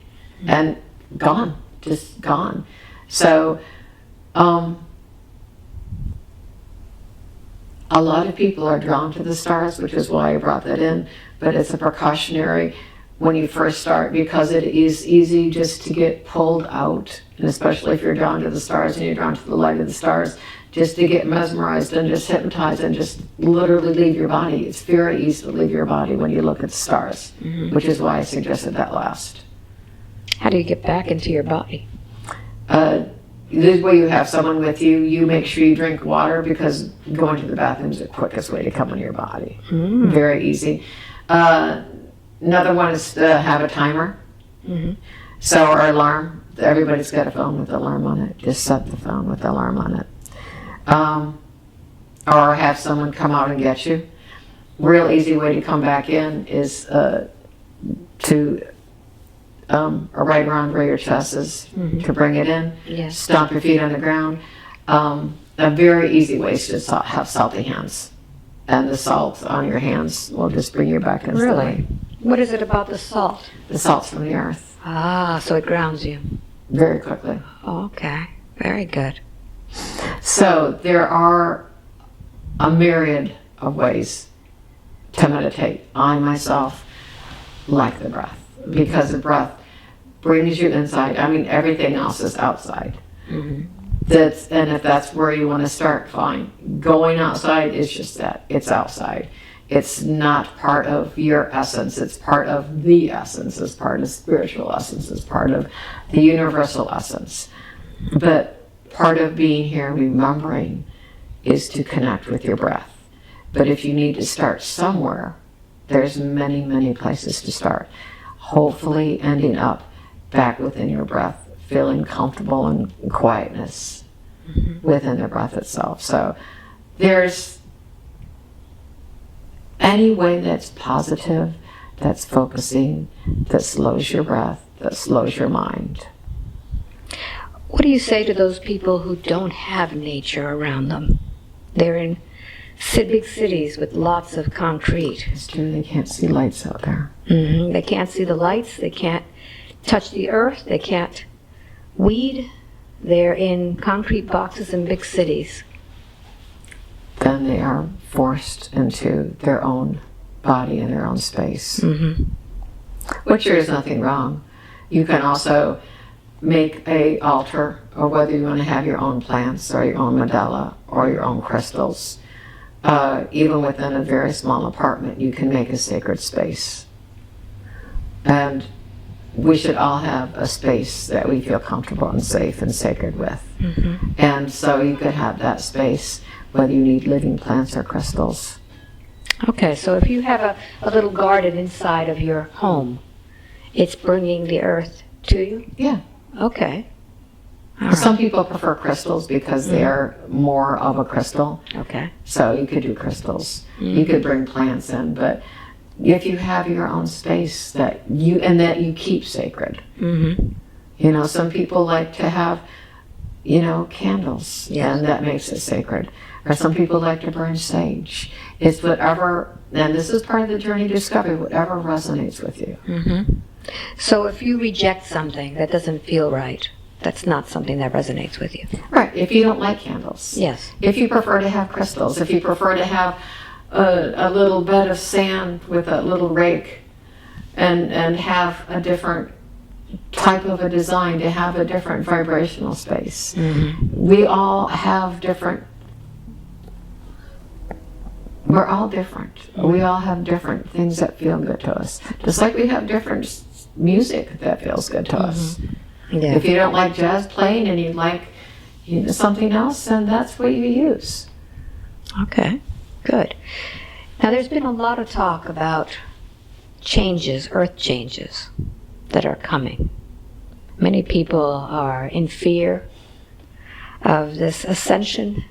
And gone, just gone. So a lot of people are drawn to the stars, which is why I brought that in, but it's a precautionary when you first start, because it is easy just to get pulled out, and especially if you're drawn to the stars and you're drawn to the light of the stars, just to get mesmerized and just hypnotized and just literally leave your body. It's very easy to leave your body when you look at the stars, which is why I suggested that last. How do you get back into your body? This way you have someone with you, you make sure you drink water, because going to the bathroom is the quickest way to come into your body. Very easy. Another one is to have a timer. So our alarm, everybody's got a phone with the alarm on it. Just set the phone with the alarm on it. Or have someone come out and get you. Real easy way to come back in is to right around where your chest is, to bring it in. Yes. Stomp your feet on the ground. A very easy way is to have salty hands. And the salt on your hands will just bring you back instantly. Really? What is it about the salt? The salt's from the earth. Ah, so it grounds you. Very quickly. Oh, okay. Very good. So there are a myriad of ways to meditate. I myself like the breath, because the breath brings you inside. I mean, everything else is outside. And if that's where you want to start, fine. Going outside is just that. It's outside. It's not part of your essence. It's part of the essence. It's part of spiritual essence. It's part of the universal essence. But part of being here, remembering, is to connect with your breath. But if you need to start somewhere, there's many, many places to start. Hopefully ending up back within your breath, feeling comfortable in quietness within the breath itself. So there's any way that's positive, that's focusing, that slows your breath, that slows your mind. What do you say to those people who don't have nature around them? They're in big cities with lots of concrete. It's true, they can't see lights out there. They can't see the lights, they can't touch the earth, they can't weed. They're in concrete boxes in big cities. Then they are forced into their own body and their own space. Which there is nothing wrong. You can also make a altar, or whether you want to have your own plants or your own mandala or your own crystals. Even within a very small apartment, you can make a sacred space. And we should all have a space that we feel comfortable and safe and sacred with. And so you could have that space, whether you need living plants or crystals. Okay, so if you have a little garden inside of your home, it's bringing the earth to you? Yeah. Okay. Some people prefer crystals because they are more of a crystal. Okay. So you could do crystals. You could bring plants in, but if you have your own space that you keep sacred. You know, some people like to have, candles, and that makes it sacred. Or some people like to burn sage. It's whatever, and this is part of the journey to discovery, whatever resonates with you. So if you reject something that doesn't feel right, that's not something that resonates with you. Right, if you don't like candles. Yes. If you prefer to have crystals, if you prefer to have a little bed of sand with a little rake and have a different type of a design, to have a different vibrational space. We all have different, we're all different. We all have different things that feel good to us. Just like we have different music that feels good to us. Yeah. If you don't like jazz playing and you like something else, then that's what you use. Okay, good. Now there's been a lot of talk about changes, earth changes that are coming. Many people are in fear of this ascension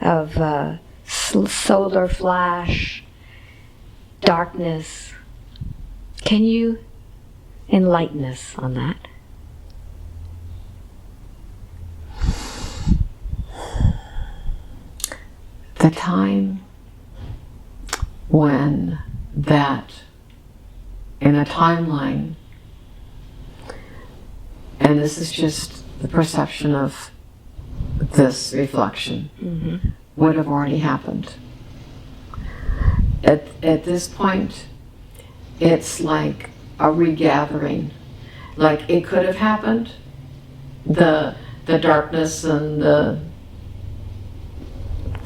of solar flash, darkness. Can you enlighten us on that? The time when that, in a timeline, and this is just the perception of this reflection, would have already happened. At this point, it's like a regathering. Like it could have happened, the darkness and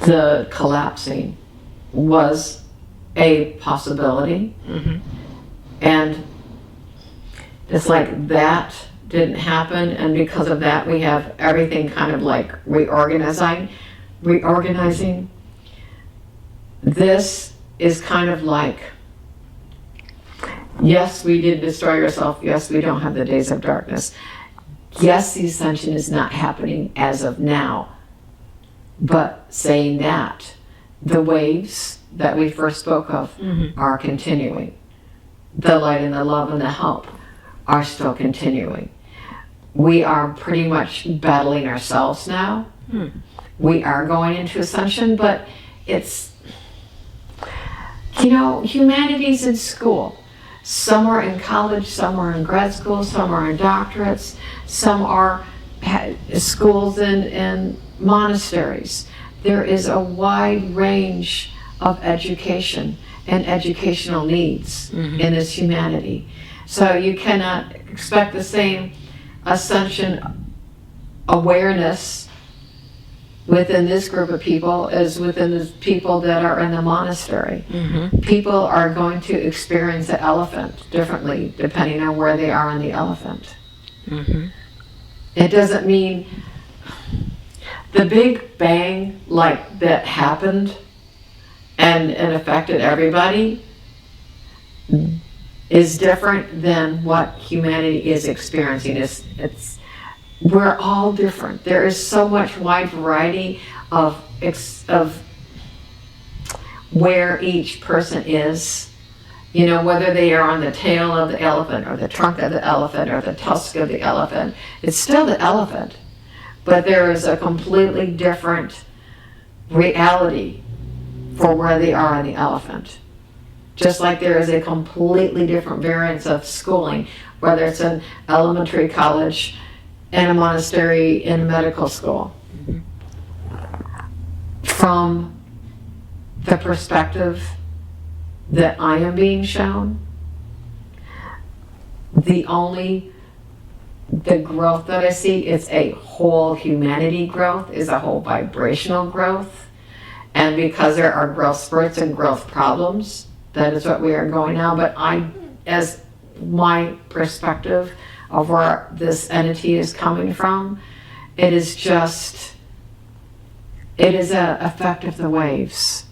the collapsing was a possibility. And it's like that didn't happen, and because of that we have everything kind of like reorganizing. This is kind of like, yes, we did destroy ourselves. Yes, we don't have the days of darkness. Yes, the ascension is not happening as of now. But saying that, the waves that we first spoke of are continuing. The light and the love and the help are still continuing. We are pretty much battling ourselves now. We are going into ascension, but it's, humanity's in school. Some are in college, some are in grad school, some are in doctorates, some are schools in monasteries. There is a wide range of education and educational needs in this humanity. So you cannot expect the same ascension awareness within this group of people as within the people that are in the monastery. People are going to experience the elephant differently depending on where they are in the elephant. It doesn't mean the Big Bang like that happened and affected everybody is different than what humanity is experiencing. We're all different. There is so much wide variety of where each person is. Whether they are on the tail of the elephant or the trunk of the elephant or the tusk of the elephant, it's still the elephant. But there is a completely different reality for where they are on the elephant. Just like there is a completely different variance of schooling, whether it's an elementary college, in a monastery, in a medical school. From the perspective that I am being shown, the growth that I see is a whole humanity growth, is a whole vibrational growth. And because there are growth spurts and growth problems, that is what we are going now. But as my perspective of where this entity is coming from, it is an effect of the waves.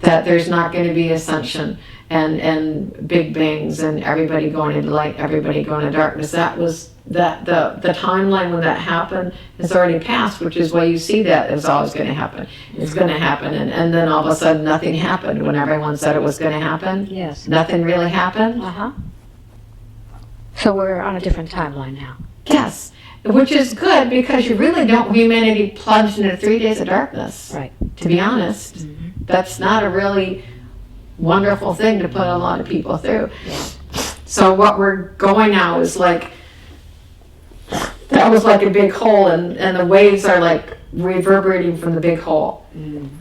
That there's not going to be ascension and big bangs and everybody going into light, everybody going into darkness. That was the timeline when that happened has already passed, which is why you see that it's always going to happen. It's going to happen, and then all of a sudden nothing happened when everyone said it was going to happen. Yes. Nothing really happened. So we're on a different timeline now. Yes, which is good because you really don't want humanity plunged into 3 days of darkness. Right. To be honest, that's not a really wonderful thing to put a lot of people through. So what we're going now is like, that was like a big hole, and the waves are like reverberating from the big hole,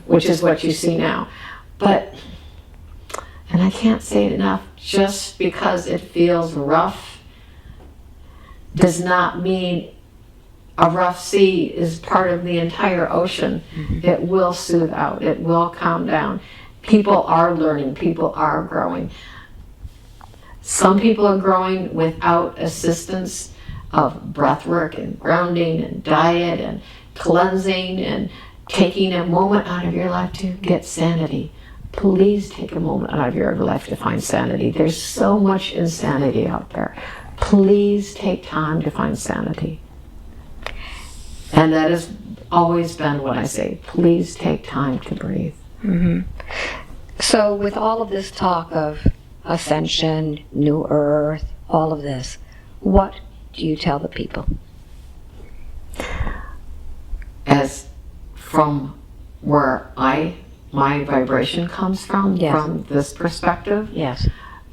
which is what you see now. But, and I can't say it enough, just because it feels rough does not mean a rough sea is part of the entire ocean. It will soothe out. It will calm down. People are learning. People are growing. Some people are growing without assistance of breath work and grounding and diet and cleansing and taking a moment out of your life to get sanity. Please take a moment out of your life to find sanity. There's so much insanity out there. Please take time to find sanity. And that has always been what I say. Please take time to breathe. So with all of this talk of ascension, new earth, all of this, what do you tell the people? As from where my vibration comes from this perspective,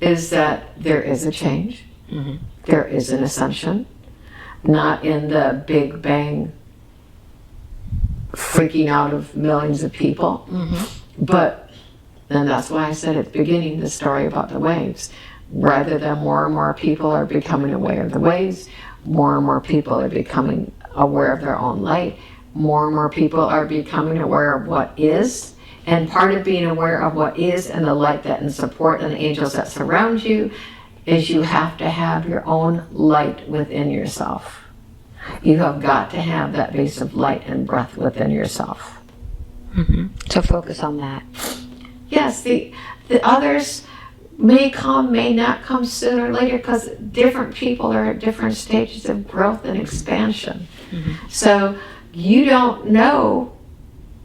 is that there is a change. There is an ascension, not in the Big Bang freaking out of millions of people, but, and that's why I said at the beginning the story about the waves. rather than more and more people are becoming aware of the ways, more and more people are becoming aware of their own light, more and more people are becoming aware of what is. And part of being aware of what is and the light that and support and the angels that surround you is you have to have your own light within yourself. You have got to have that base of light and breath within yourself. Mm-hmm. So focus on that. Yes, the others may come, may not come sooner or later, because different people are at different stages of growth and expansion. Mm-hmm. So you don't know,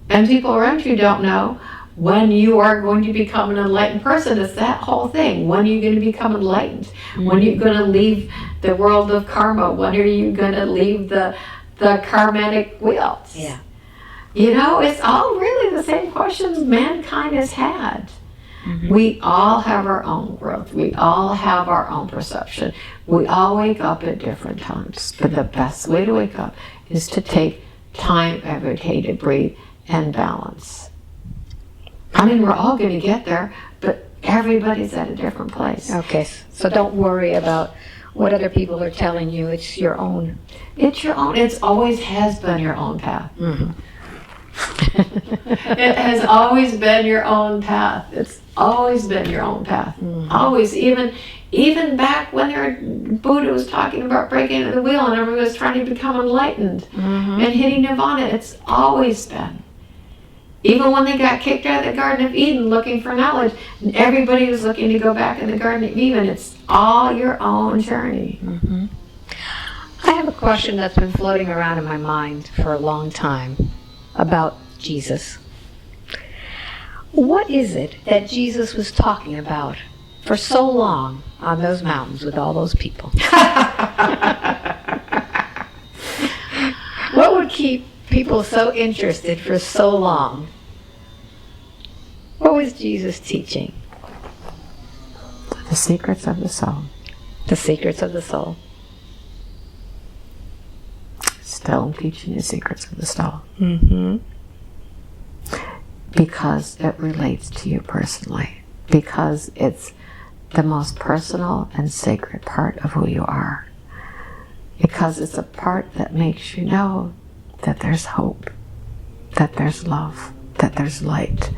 and people around you don't know, when you are going to become an enlightened person. It's that whole thing. When are you going to become enlightened? Mm-hmm. When are you going to leave the world of karma? When are you going to leave the karmatic wheels? Yeah. You know, it's all really the same questions mankind has had. Mm-hmm. We all have our own growth. We all have our own perception. We all wake up at different times. But the best way to wake up is to take time every day to breathe and balance. I mean, we're all going to get there, but everybody's at a different place. Okay, so don't worry about what other people are telling you. It's your own. It's your own. It's always has been your own path. Mm-hmm. It has always been your own path. It's always been your own path. Mm-hmm. Always, even back when Buddha was talking about breaking into the wheel and everyone was trying to become enlightened and hitting nirvana, it's always been. Even when they got kicked out of the Garden of Eden looking for knowledge, and everybody was looking to go back in the Garden of Eden, it's all your own journey. Mm-hmm. I have a question that's been floating around in my mind for a long time about Jesus. What is it that Jesus was talking about for so long on those mountains with all those people? What would keep people so interested for so long? What was Jesus teaching? The secrets of the soul. The secrets of the soul. Still teaching the secrets of the soul. Mm-hmm. Because it relates to you personally. Because it's the most personal and sacred part of who you are. Because it's a part that makes you know that there's hope, that there's love, that there's light.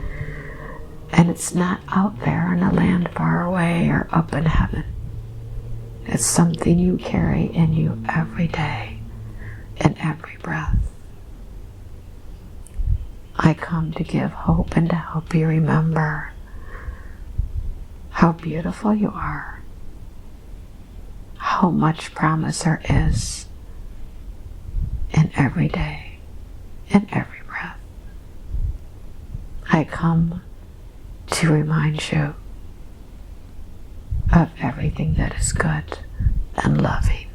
And it's not out there in a land far away or up in heaven. It's something you carry in you every day, in every breath. I come to give hope and to help you remember how beautiful you are, how much promise there is in every day, in every breath. I come to remind you of everything that is good and loving.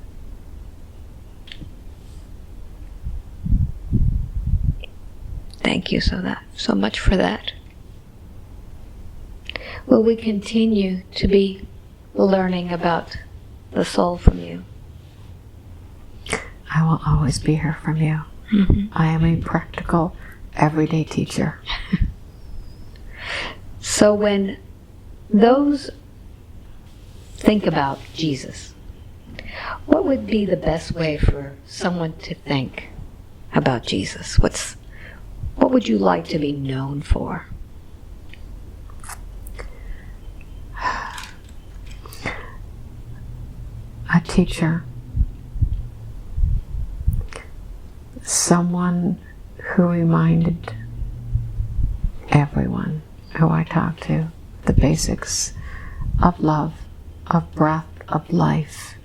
Thank you so much for that. Will we continue to be learning about the soul from you? I will always be here from you. Mm-hmm. I am a practical, everyday teacher. So when those think about Jesus, what would be the best way for someone to think about Jesus? What would you like to be known for? A teacher. Someone who reminded everyone who I talk to the basics of love, of breath, of life.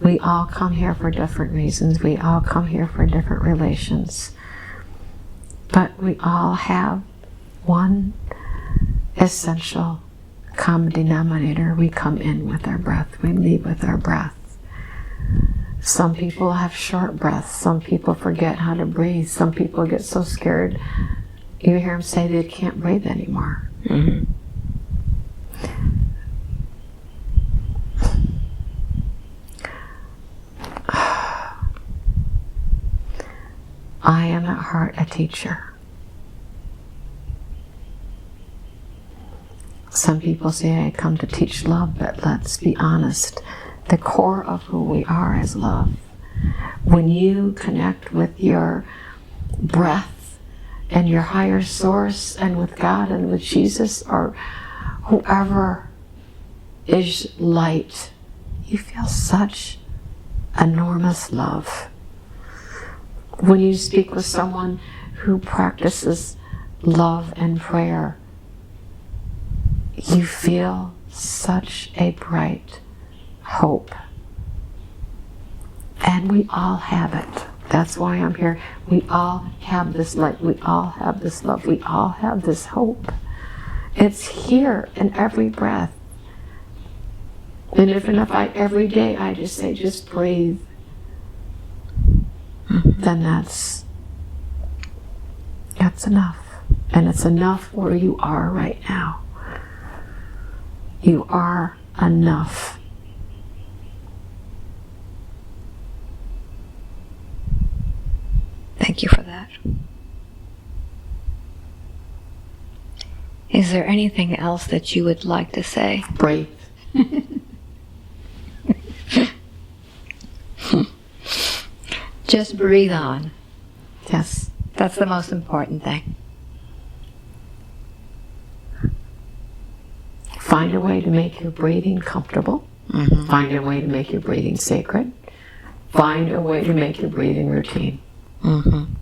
We all come here for different reasons. We all come here for different relations. But we all have one essential common denominator. We come in with our breath. We leave with our breath. Some people have short breaths. Some people forget how to breathe. Some people get so scared, you hear them say they can't breathe anymore. Mm-hmm. I am at heart a teacher. Some people say I come to teach love, but let's be honest. The core of who we are is love. When you connect with your breath and your higher source and with God and with Jesus or whoever is light, you feel such enormous love. When you speak with someone who practices love and prayer, you feel such a bright hope. And we all have it. That's why I'm here. We all have this light. We all have this love. We all have this hope. It's here in every breath. And even if every day I just say, just breathe, then that's enough. And it's enough where you are right now. You are enough. Thank you for that. Is there anything else that you would like to say? Breathe. Just breathe on. Yes. That's the most important thing. Find a way to make your breathing comfortable. Mm-hmm. Find a way to make your breathing sacred. Find a way to make your breathing routine. Mm-hmm.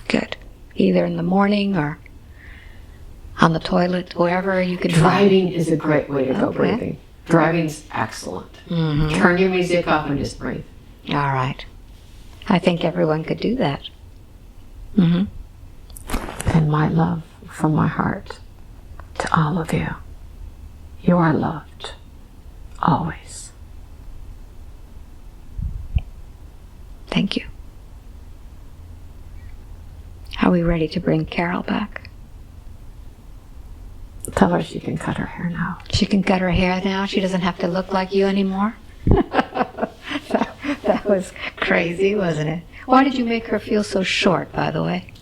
Good. Either in the morning or on the toilet, wherever you can. Driving is a great way to go breathing. Driving's excellent. Mm-hmm. Turn your music off and just breathe. All right. I think everyone could do that. Mm-hmm. And my love from my heart to all of you. You are loved. Always. Thank you. Are we ready to bring Carol back? Tell her she can cut her hair now. She can cut her hair now? She doesn't have to look like you anymore? That was crazy, wasn't it? Why did you make her feel so short, by the way?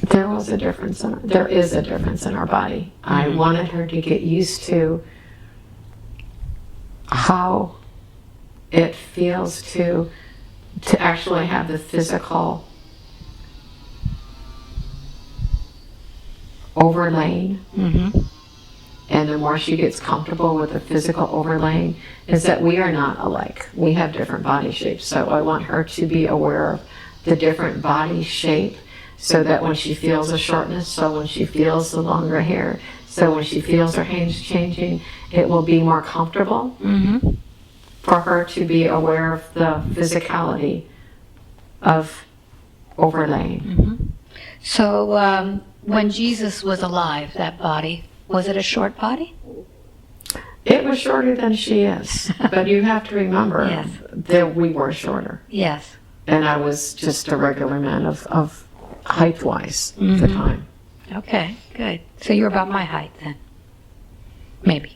There is a difference in our body. Mm-hmm. I wanted her to get used to how it feels to actually have the physical overlaying. Mm-hmm. And the more she gets comfortable with the physical overlaying, is that we are not alike. We have different body shapes. So I want her to be aware of the different body shape, so that when she feels a shortness, so when she feels the longer hair, so when she feels her hands changing, it will be more comfortable. Mm-hmm. For her to be aware of the physicality of overlaying. Mm-hmm. So when Jesus was alive, that body, was it a short body? It was shorter than she is. But you have to remember yes. that we were shorter. Yes. And I was just a regular man of height-wise mm-hmm. at the time. Okay, good. So you're about my height then. Maybe.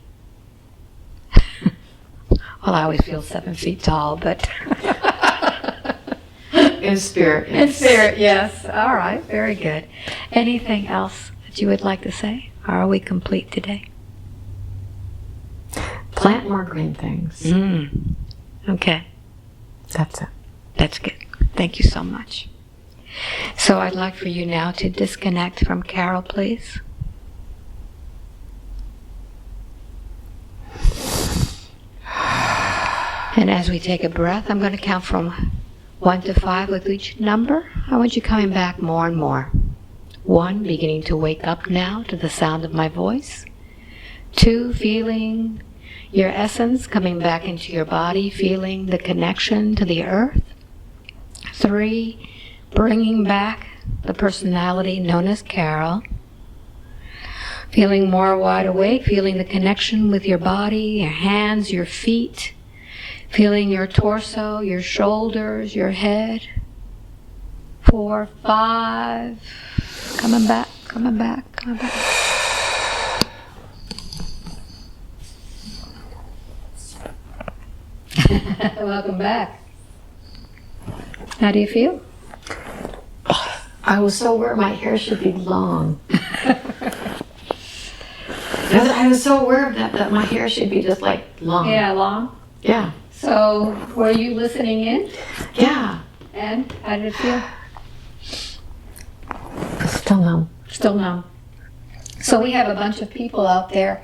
Well, I always feel 7 feet tall, but... In spirit, yes. In spirit, yes. All right, very good. Anything else that you would like to say? Are we complete today? Plant more green things. Okay. That's it. That's good. Thank you so much. So I'd like for you now to disconnect from Carol, please. And as we take a breath, I'm going to count from 1 to 5 with each number. I want you coming back more and more. 1, beginning to wake up now to the sound of my voice. 2, feeling your essence coming back into your body, feeling the connection to the earth. 3, bringing back the personality known as Carol. Feeling more wide awake, feeling the connection with your body, your hands, your feet. Feeling your torso, your shoulders, your head. 4, 5. Coming back, coming back, coming back. Welcome back. How do you feel? I was so aware my hair should be long. Because I was so aware of that my hair should be just like long. Yeah, long. Yeah. So, were you listening in? Yeah. And how did it feel? Still no. Still no. So we have a bunch of people out there.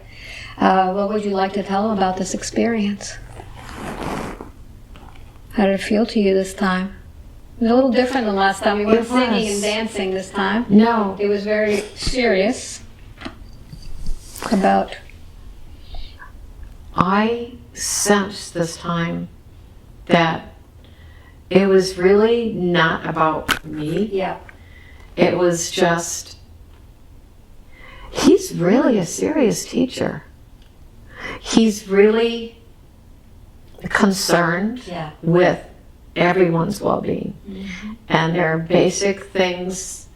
What would you like to tell them about this experience? How did it feel to you this time? It was a little different than last time. We weren't singing and dancing this time. No. It was very serious about... I sensed this time that it was really not about me. Yeah. It was just, he's really a serious teacher. He's really concerned Yeah. with everyone's well-being. Mm-hmm. And there are basic things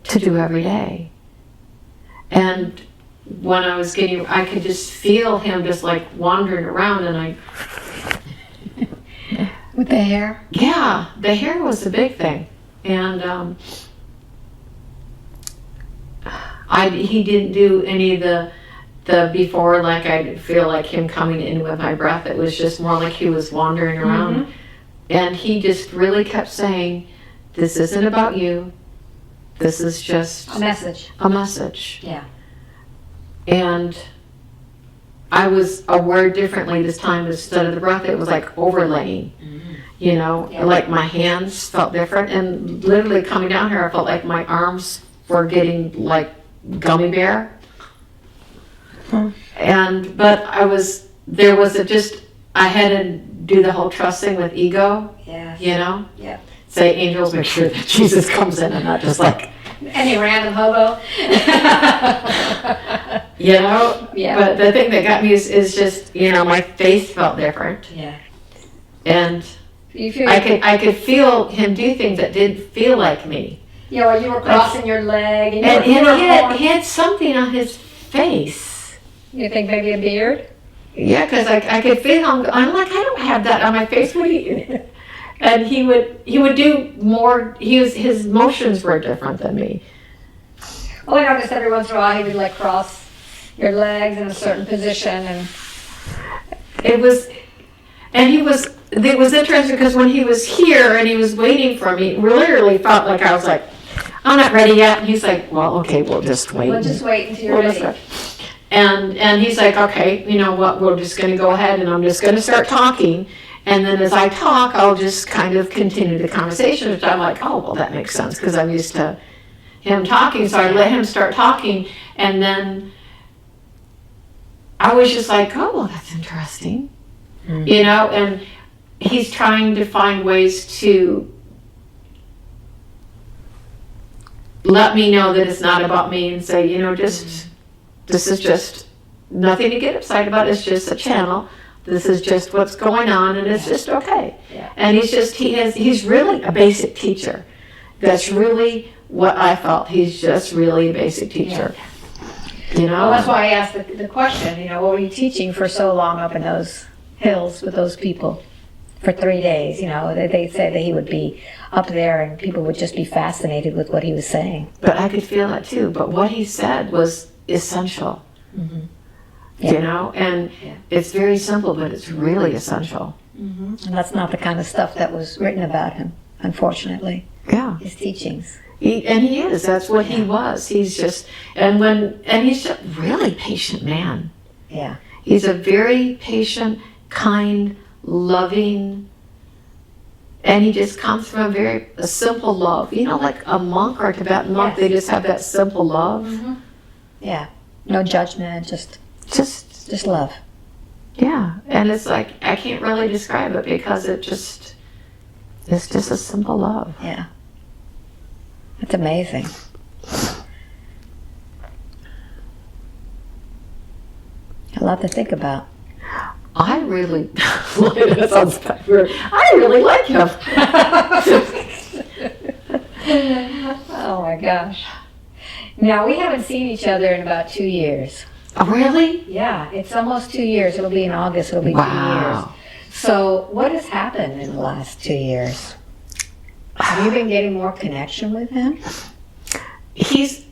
to do every day. And when I was I could just feel him just like wandering around, and I... With the hair? Yeah, the hair was the big thing. And he didn't do any of the before, like I'd feel like him coming in with my breath. It was just more like he was wandering around. Mm-hmm. And he just really kept saying, this isn't about you. This is just A message. a message. Yeah. And I was aware differently this time. Instead of the breath, it was like overlaying. You know, Yeah. like my hands felt different. And literally coming down here, I felt like my arms were getting like gummy bear. But I had to do the whole trust thing with ego, Yeah. you know? Yeah. Say, angels, make sure that Jesus comes in and not just like, Any random hobo? you know? Yeah. But the thing that got me is just, you know, my face felt different. Yeah. And You feel I could feel him do things that didn't feel like me. Yeah, or you were crossing your leg, and And you were he had something on his face. You think maybe a beard? Yeah, because I could feel him. I'm like, I don't have that on my face. What do you? And he would do more. His motions were different than me. Oh, I noticed every once in a while he would like cross your legs in a certain position, and It was interesting because when he was here and he was waiting for me, it literally felt like I was like, I'm not ready yet. And he's like, well, okay, we'll just wait. we'll just wait until you're We'll just ready. wait. And he's like, okay, you know what, we're just going to go ahead and I'm just going to start talking. And then as I talk, I'll just kind of continue the conversation, which I'm like, oh, well, that makes sense because I'm used to him talking. So I let him start talking. And then I was just like, oh, well, that's interesting. Mm-hmm. You know, and he's trying to find ways to let me know that it's not about me and say, you know, just, this is just nothing to get upset about. It's just a channel. This is just what's going on and it's just okay. Yeah. And he's really a basic teacher. That's really what I felt. He's just really a basic teacher. You know? Well, that's why I asked the question, you know, what were you teaching for so long up in those hills with those people for 3 days? You know, they said that he would be up there and people would just be fascinated with what he was saying. But I could feel it too. But what he said was essential. Mm-hmm. You know, and Yeah. it's very simple, but it's really essential. Mm-hmm. And that's not the kind of stuff that was written about him, unfortunately, Yeah, his teachings. he is. That's what he was. He's just, and he's just a really patient man. Yeah. He's a very patient, kind, loving, and he just comes from a simple love. You know, like a monk or a Tibetan monk, Yes. they just have that simple love. Mm-hmm. Yeah. No judgment, just love. Yeah, and it's like, I can't really describe it because it's just a simple love. Yeah. That's amazing. A lot to think about. I really, that sounds bad, weird. I really like him. Oh my gosh. Now, we haven't seen each other in about 2 years. Oh, really? Yeah, it's almost 2 years. It'll be in August. It'll be 2 years. Wow. So, what has happened in the last 2 years? Have you been getting more connection with him? He's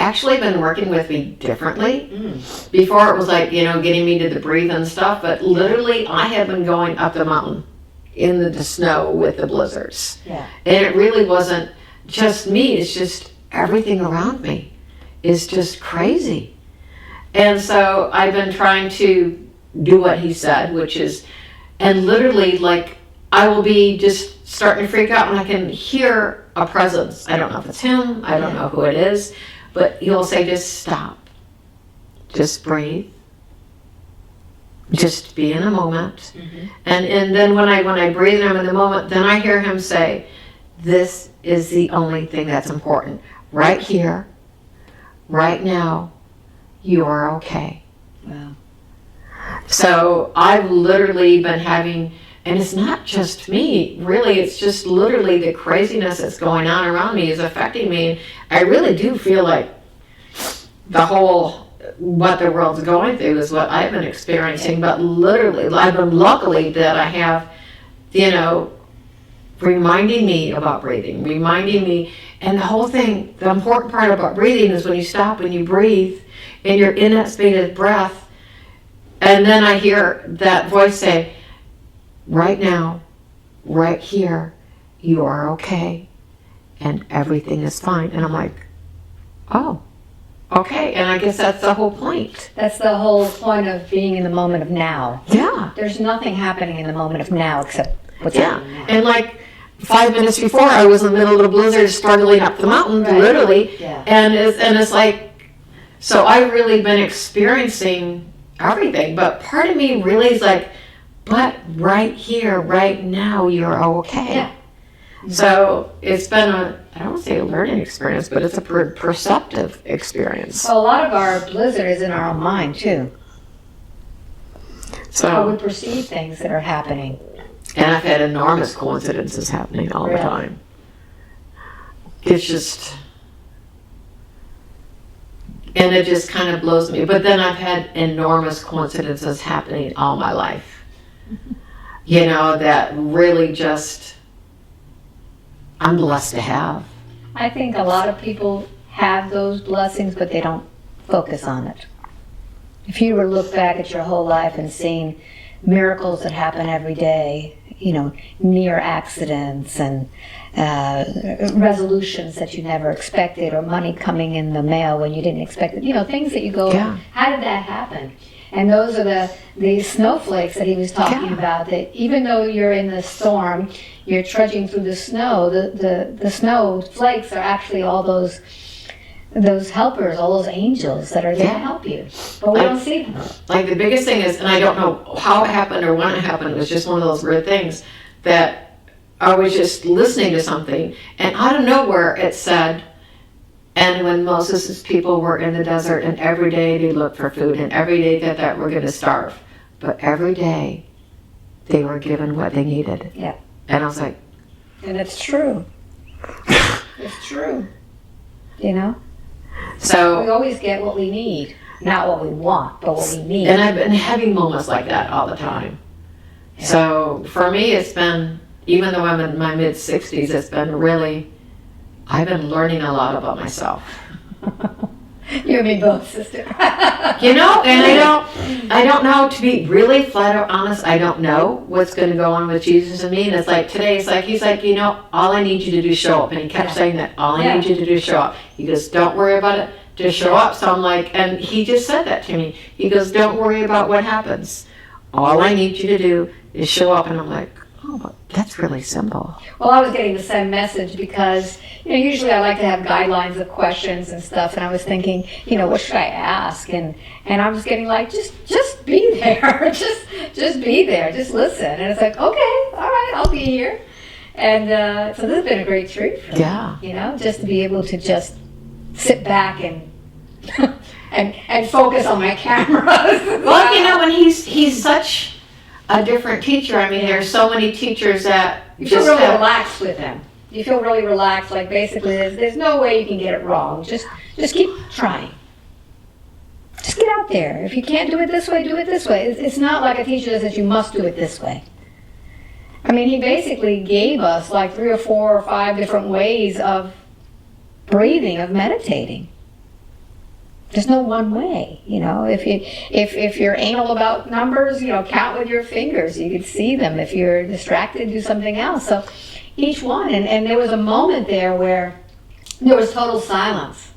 actually been working with me differently. Before it was like, getting me to breathe and stuff, but literally I have been going up the mountain in the snow with the blizzards. Yeah. And it really wasn't just me, it's just everything around me is just crazy. And so I've been trying to do what he said, which is, and literally, like, I will be just starting to freak out when I can hear a presence. I don't know if it's him, I don't know who it is, but he'll say, just stop, just breathe, just be in the moment. And then when I breathe and I'm in the moment, then I hear him say, this is the only thing that's important. Right here, right now, you are okay. Wow. So I've literally been having, and it's not just me, really, it's just literally the craziness that's going on around me is affecting me. I really do feel like the whole, what the world's going through is what I've been experiencing, but literally, I've been luckily that I have, reminding me about breathing, reminding me, and the whole thing, the important part about breathing is when you stop and you breathe, and you're in that state of breath, and then I hear that voice say, right now, right here, you are okay, and everything is fine. And I'm like, oh, okay, and I guess that's the whole point. That's the whole point of being in the moment of now. Yeah. There's nothing happening in the moment of now except what's happening now. And like 5 minutes before, I was in the middle of the blizzard struggling up the mountain, literally, and it's like, so I've really been experiencing everything, but part of me really is like, but right here, right now, you're okay. Yeah. So it's been I don't want to say a learning experience, but it's a perceptive experience. Well, a lot of our blizzard is in our own mind, too. So How we perceive things that are happening. And I've had enormous coincidences happening all the time. It's just, and it just kind of blows me. But then I've had enormous coincidences happening all my life. That really just, I'm blessed to have. I think a lot of people have those blessings, but they don't focus on it. If you were to look back at your whole life and seeing miracles that happen every day, near accidents and resolutions that you never expected, or money coming in the mail when you didn't expect it, things that you go, how did that happen? And those are the snowflakes that he was talking about, that even though you're in the storm, you're trudging through the snow, the snowflakes are actually all those helpers, all those angels that are there to help you. But we don't see them. Like the biggest thing is, and I don't know how it happened or when it happened, it was just one of those weird things that I was just listening to something, and out of nowhere it said, and when Moses' people were in the desert, and every day they looked for food, and every day they thought we're going to starve, but every day they were given what they needed. Yeah. And I was like, and it's true. It's true. So we always get what we need, not what we want, but what we need. And I've been having moments like that all the time. Yeah. So for me, it's been, even though I'm in my mid-60s, it's been really, I've been learning a lot about myself. You and me both, sister. And I don't know, to be really flat out honest, I don't know what's going to go on with Jesus and me. And it's like today, it's like, he's like, all I need you to do is show up. And he kept saying that, all I need you to do is show up. He goes, don't worry about it, just show up. So I'm like, and he just said that to me. He goes, don't worry about what happens. All I need you to do is show up. And I'm like, oh, that's really simple. Well, I was getting the same message because, usually I like to have guidelines of questions and stuff, and I was thinking, what should I ask? And I was getting like, just be there. just be there. Just listen. And it's like, okay, all right, I'll be here. And so this has been a great treat for me, just to be able to just sit back and and focus on my cameras. Well, when he's such a different teacher. I mean, there's so many teachers that you feel really relaxed with them. You feel really relaxed. Like basically, there's no way you can get it wrong. Just keep trying. Just get out there. If you can't do it this way, do it this way. It's not like a teacher that says you must do it this way. I mean, he basically gave us like 3 or 4 or 5 different ways of breathing, of meditating. There's no one way, you know. If you're anal about numbers, you know, count with your fingers. You could see them. If you're distracted, do something else. So each one, and there was a moment there where there was total silence,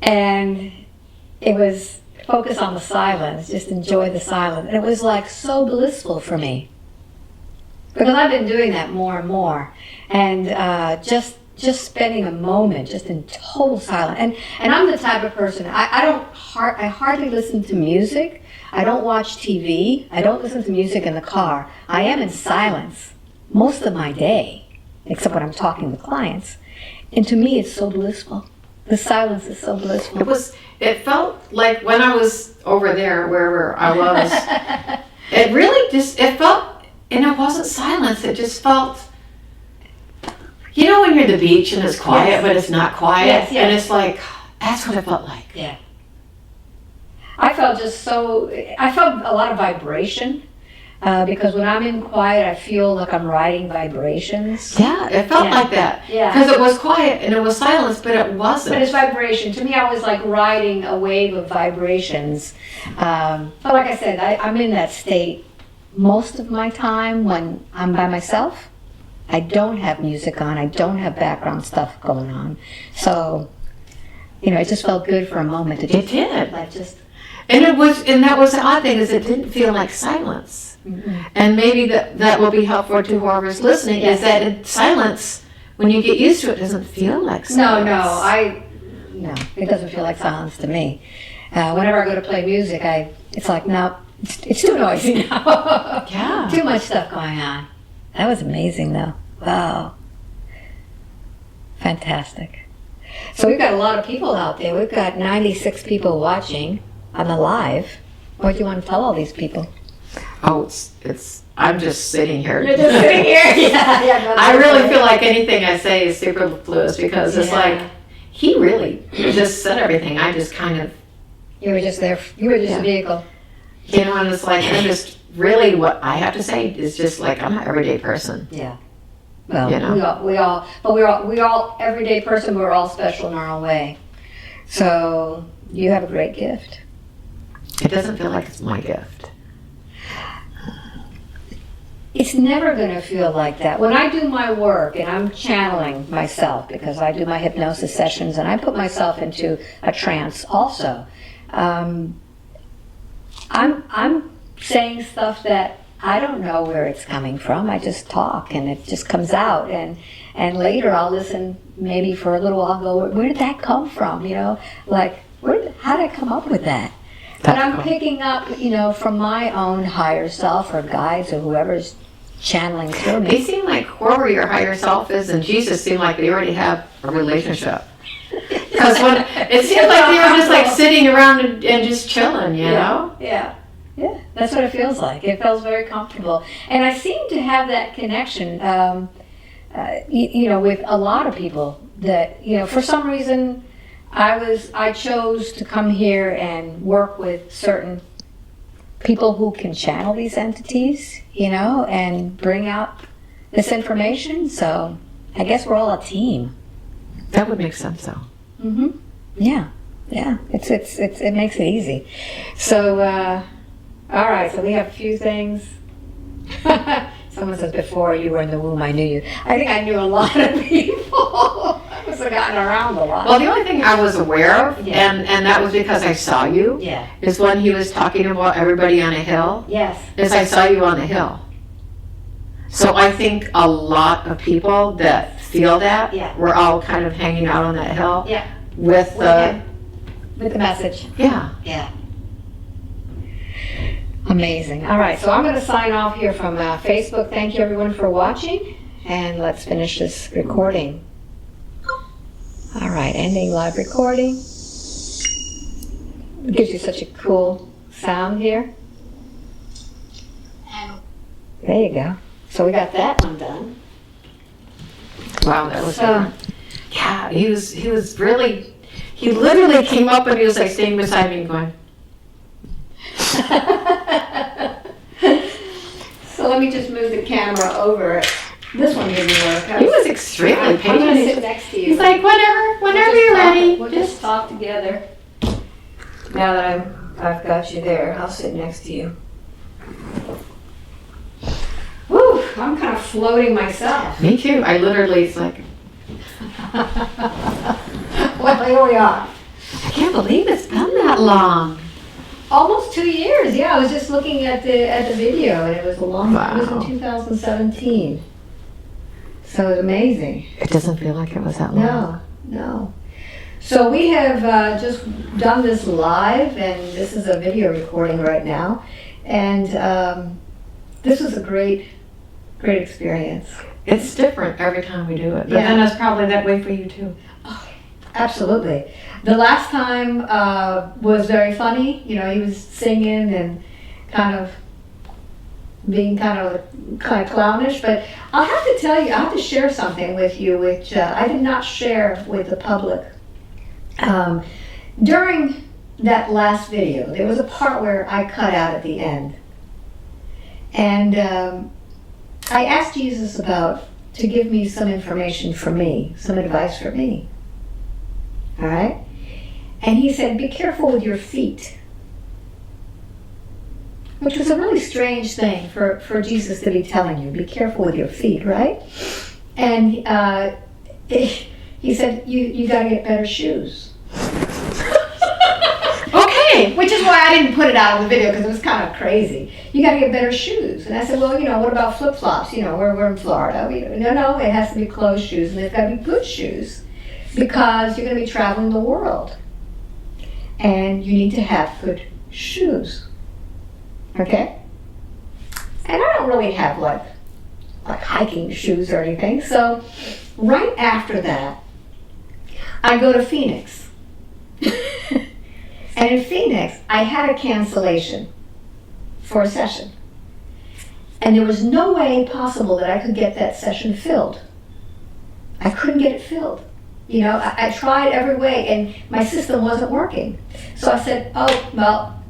and it was focus on the silence, just enjoy the silence. And it was like so blissful for me, because I've been doing that more and more, and just spending a moment just in total silence. And I'm the type of person, I hardly listen to music. I don't watch TV. I don't listen to music in the car. I am in silence most of my day, except when I'm talking to clients. And to me, it's so blissful. The silence is so blissful. It felt like when I was over there, wherever I was, it really it felt, and it wasn't silence, it just felt, you know when you're at the beach and it's quiet, yes, but it's not quiet? Yes, yes. And it's like, that's what it felt like. Yeah. I felt a lot of vibration, because when I'm in quiet, I feel like I'm riding vibrations. Yeah, it felt like that. Yeah. Because it was quiet and it was silence, but it wasn't. But it's vibration. To me, I was like riding a wave of vibrations. But like I said, I'm in that state most of my time when I'm by myself. I don't have music on. I don't have background stuff going on. So, you know, it just felt good for a moment to just, it did. Like just. And that was the odd thing, is it didn't feel like silence. Mm-hmm. And maybe that will be helpful to whoever's listening, Yes. is that silence, when you get used to it, doesn't feel like silence. No, it doesn't feel like silence to me. Whenever I go to play music, it's like, no, it's too noisy now. Yeah. Too much stuff going on. That was amazing, though. Wow. Fantastic. So we've got a lot of people out there. We've got 96 people watching on the live. What do you want to tell all these people? Oh, I'm just sitting here. You're just sitting here? Yeah. I really feel like anything I say is superfluous, because it's like, he really just said everything. I just kind of... You were just there. You were just a vehicle. You know, and it's like, I'm just really, what I have to say is just like, I'm an everyday person. Yeah. Well, you know? we all everyday person. We're all special in our own way. So you have a great gift. It doesn't feel like it's my gift. It's never going to feel like that. When I do my work and I'm channeling myself, because I do my hypnosis sessions and I put myself into a trance also, I'm saying stuff that I don't know where it's coming from. I just talk and it just comes out, and later I'll listen maybe for a little while and go, where did that come from? You know, like, how did I come up with that? But I'm picking up, you know, from my own higher self or guides or whoever's channeling through me. They seem like whoever your higher self is and Jesus seem like they already have a relationship. Because when it seems like they were just like sitting around and just chilling, you know? Yeah, that's what it feels like. It feels very comfortable. And I seem to have that connection, you know, with a lot of people that, you know, for some reason I chose to come here and work with certain people who can channel these entities, you know, and bring out this information. So I guess we're all a team. That would make sense, though. Mm-hmm. Yeah. It makes it easy. So, all right. So we have a few things. Someone says, before you were in the womb, I knew you. I think I knew a lot of people. I must have gotten around a lot. Well, the only thing I was aware of, and that was because I saw you, is when he was talking about everybody on a hill. Yes. Is I saw you on a hill. So I think a lot of people that feel that, we're all kind of hanging out on that hill with the message. Yeah. Amazing. All right, so I'm going to sign off here from Facebook. Thank you, everyone, for watching, and let's finish this recording. All right, ending live recording. It gives you such a cool sound here. There you go. So we got that one done. Wow, that was fun. Yeah, he was really, he literally came up and he was like staying beside me and going. So let me just move the camera over it. This one didn't work. He was extremely I'm going to patient. sit next to you. He's like, whenever you're ready. We'll just talk together. Now that I've got you there, I'll sit next to you. Woo! I'm kind of floating myself. Me too. I literally, it's like, Well, here we are. I can't believe it's been that long. Almost 2 years. Yeah, I was just looking at the video, and it was a long. Wow. It was in 2017. So it was amazing. It doesn't feel like it was that long. No. So we have just done this live, and this is a video recording right now, and this was a great experience. It's different every time we do it. But Yeah. then it's probably that way for you too. Absolutely. The last time was very funny. He was singing and kind of being kind of clownish. But I'll have to tell you, I have to share something with you, which I did not share with the public. During that last video, there was a part where I cut out at the end. And I asked Jesus to give me some information for me, some advice for me. All right? And he said, be careful with your feet. Which was a really strange thing for Jesus to be telling you. Be careful with your feet, right? And he said, you got to get better shoes. Okay, which is why I didn't put it out in the video, because it was kind of crazy. You got to get better shoes. And I said, well, what about flip-flops? We're in Florida. No, it has to be closed shoes, and they've got to be good shoes, because you're going to be traveling the world. And you need to have good shoes. Okay? And I don't really have like hiking shoes or anything. So right after that, I go to Phoenix. And in Phoenix, I had a cancellation for a session. And there was no way possible that I could get that session filled. I couldn't get it filled. I tried every way, and my system wasn't working. So I said, oh, well,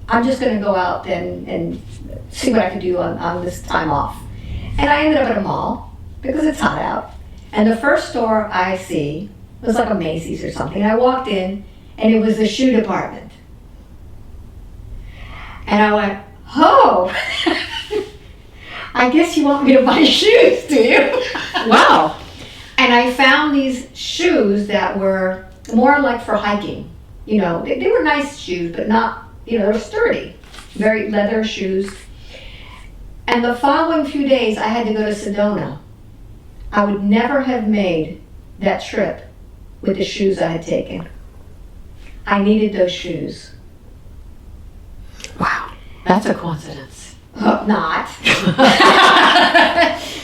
I'm just going to go out and see what I can do on this time off. And I ended up at a mall, because it's hot out. And the first store I see was like a Macy's or something. I walked in, and it was the shoe department. And I went, oh, I guess you want me to buy shoes, do you? Wow. And I found these shoes that were more like for hiking. They were nice shoes, but not, they were sturdy, very leather shoes. And the following few days, I had to go to Sedona. I would never have made that trip with the shoes I had taken. I needed those shoes. Wow. That's a coincidence. Not.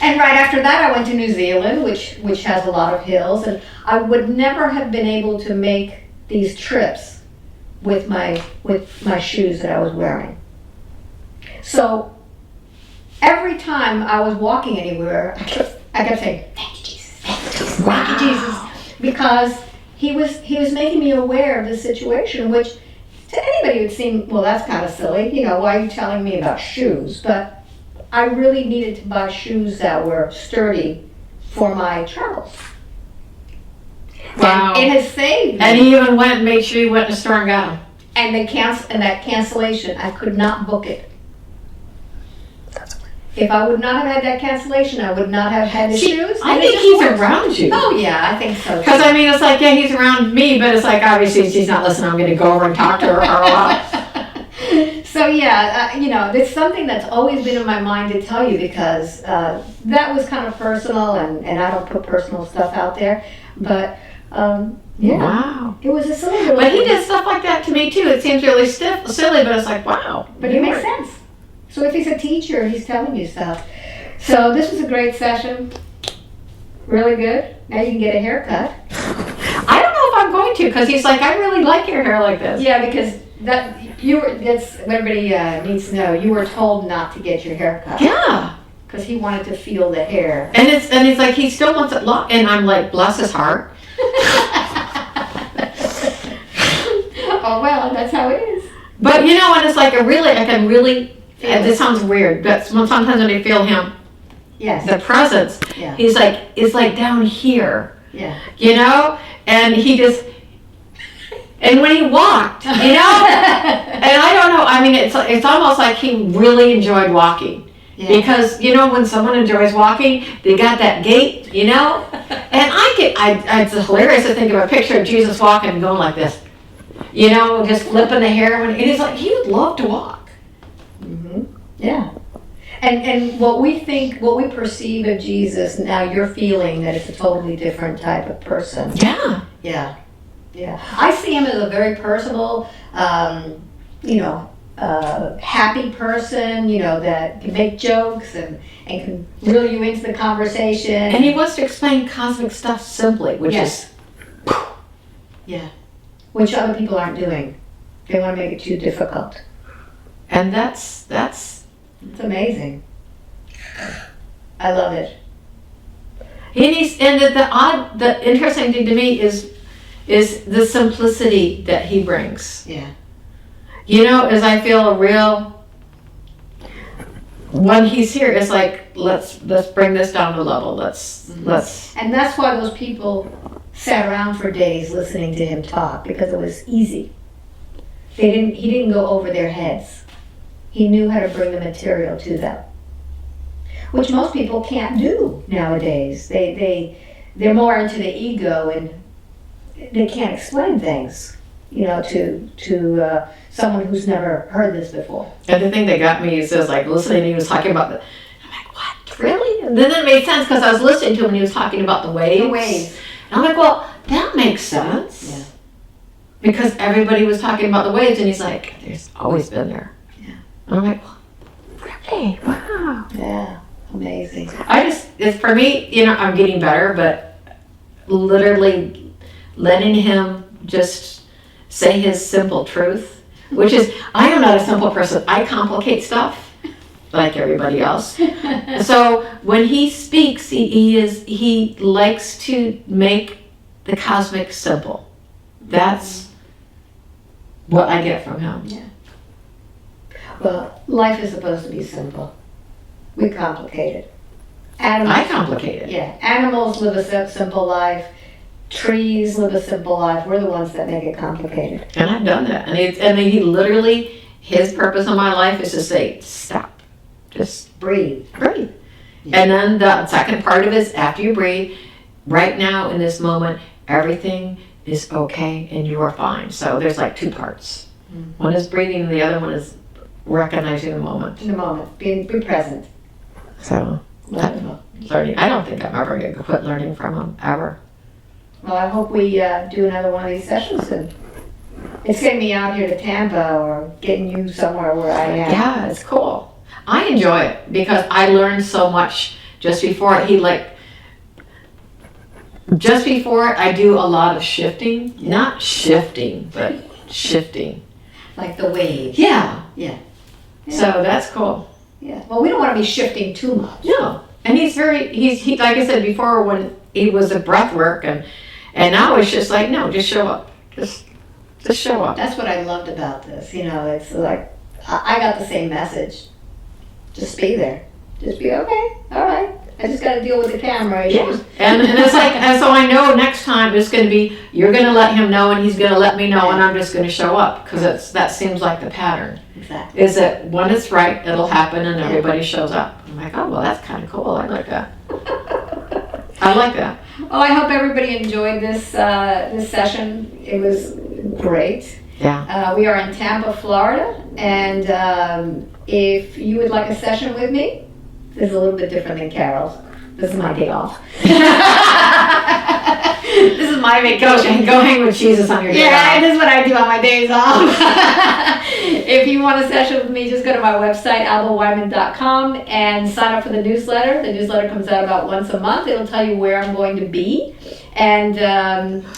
And right after that, I went to New Zealand, which has a lot of hills, and I would never have been able to make these trips with my shoes that I was wearing. So every time I was walking anywhere, I kept saying, "Thank you, Jesus. Thank you, Jesus. Thank you, Jesus," because he was making me aware of the situation, which to anybody would seem, well, that's kind of silly. Why are you telling me about shoes? But I really needed to buy shoes that were sturdy for my travels. Wow. And it has saved me. And he even went and made sure you went to the store and got them. And that cancellation, I could not book it. If I would not have had that cancellation, I would not have had the shoes. I think he's around you. Oh yeah, I think so. Because it's like, yeah, he's around me, but it's like, obviously, she's not listening. I'm going to go over and talk to her for a while. So yeah, it's something that's always been in my mind to tell you, because that was kind of personal, and I don't put personal stuff out there. But yeah, wow, it was a silly little. But he did stuff like that to me too. It seems really silly, but it's like, wow. But it makes sense. So if he's a teacher, he's telling you stuff. So this was a great session. Really good. Now you can get a haircut. I don't know if I'm going to, because he's like, I really like your hair like this. Yeah, because that's what everybody needs to know. You were told not to get your hair cut. Yeah. Because he wanted to feel the hair. And it's like, he still wants it long, and I'm like, bless his heart. Oh well, that's how it is. But and it's like I can really, and this sounds weird, but sometimes when I feel him, Yes. the presence. Yeah. He's like, it's like down here, Yeah. you know? And he just, and when he walked, you know? And I don't know, I mean, it's almost like he really enjoyed walking. Yeah. Because, you know, when someone enjoys walking, they got that gait, you know? And it's hilarious to think of a picture of Jesus walking and going like this. You know, just flipping the hair. And he's like, he would love to walk. Mm-hmm. Yeah. And what we perceive of Jesus, now you're feeling that it's a totally different type of person. Yeah. Yeah. Yeah. I see him as a very personable, happy person, that can make jokes and can reel you into the conversation. And he wants to explain cosmic stuff simply, which is... Yeah. Which other people aren't doing. They want to make it too difficult. And that's... It's amazing. I love it. And the interesting thing to me is the simplicity that he brings. Yeah. You know, as I feel when he's here, it's like, let's bring this down to level. Let's. And that's why those people sat around for days listening to him talk, because it was easy. He didn't go over their heads. He knew how to bring the material to them, which most people can't do nowadays. They're more into the ego, and they can't explain things, to someone who's never heard this before. And the thing that got me is like listening. He was talking about I'm like, what? Really? And then it made sense because I was listening to him and he was talking about the waves. The waves. And I'm like, well, that makes sense. Yeah. Because everybody was talking about the waves, and he's like, there's always been there. Yeah. And I'm like, really? Wow. Yeah. Amazing. It's for me, I'm getting better, but literally letting him just say his simple truth, which is, I am not a simple person. I complicate stuff like everybody else. So when he speaks, he likes to make the cosmic simple. That's what I get from him. Yeah. Well, life is supposed to be simple. We complicate it. I complicate it. Yeah. Animals live a simple life. Trees live a simple life. We're the ones that make it complicated. And I've done that. And he literally, his purpose in my life is to say, stop. Just breathe. Breathe. Yeah. And then the second part of it is, after you breathe, right now in this moment, everything is okay and you are fine. So there's like two parts. Mm-hmm. One is breathing and the other one is recognizing the moment. In the moment. Be present. So learning. I don't think I'm ever going to quit learning from him, ever. Well, I hope we do another one of these sessions soon. It's getting me out here to Tampa, or getting you somewhere where I am. Yeah, it's cool. I enjoy it because I learned so much just before it. Just before it, I do a lot of shifting. Yeah. Not shifting, but shifting. Like the waves. Yeah. Yeah. So that's cool. Yeah. Well, we don't want to be shifting too much. No. And he's like I said before, when he was a breath work, and now it's just like, no, just show up. Just show up. That's what I loved about this. It's like, I got the same message. Just be there. Just be okay. All right. I just got to deal with the camera. Yeah. And it's like, and so I know next time it's going to be, you're going to let him know and he's going to let me know, and I'm just going to show up, because that seems like the pattern. Exactly. Is that when it's right, it'll happen and everybody shows up. I'm like, oh, well, that's kind of cool. I like that. I like that. Well, I hope everybody enjoyed this session. It was great. Yeah. We are in Tampa, Florida, and if you would like a session with me, this is a little bit different than Carol's. This is my day off. This is my vacation. Go hang with Jesus on your day off. Yeah, this is what I do on my days off. If you want a session with me, just go to my website, albaweinman.com, and sign up for the newsletter. The newsletter comes out about once a month. It'll tell you where I'm going to be. And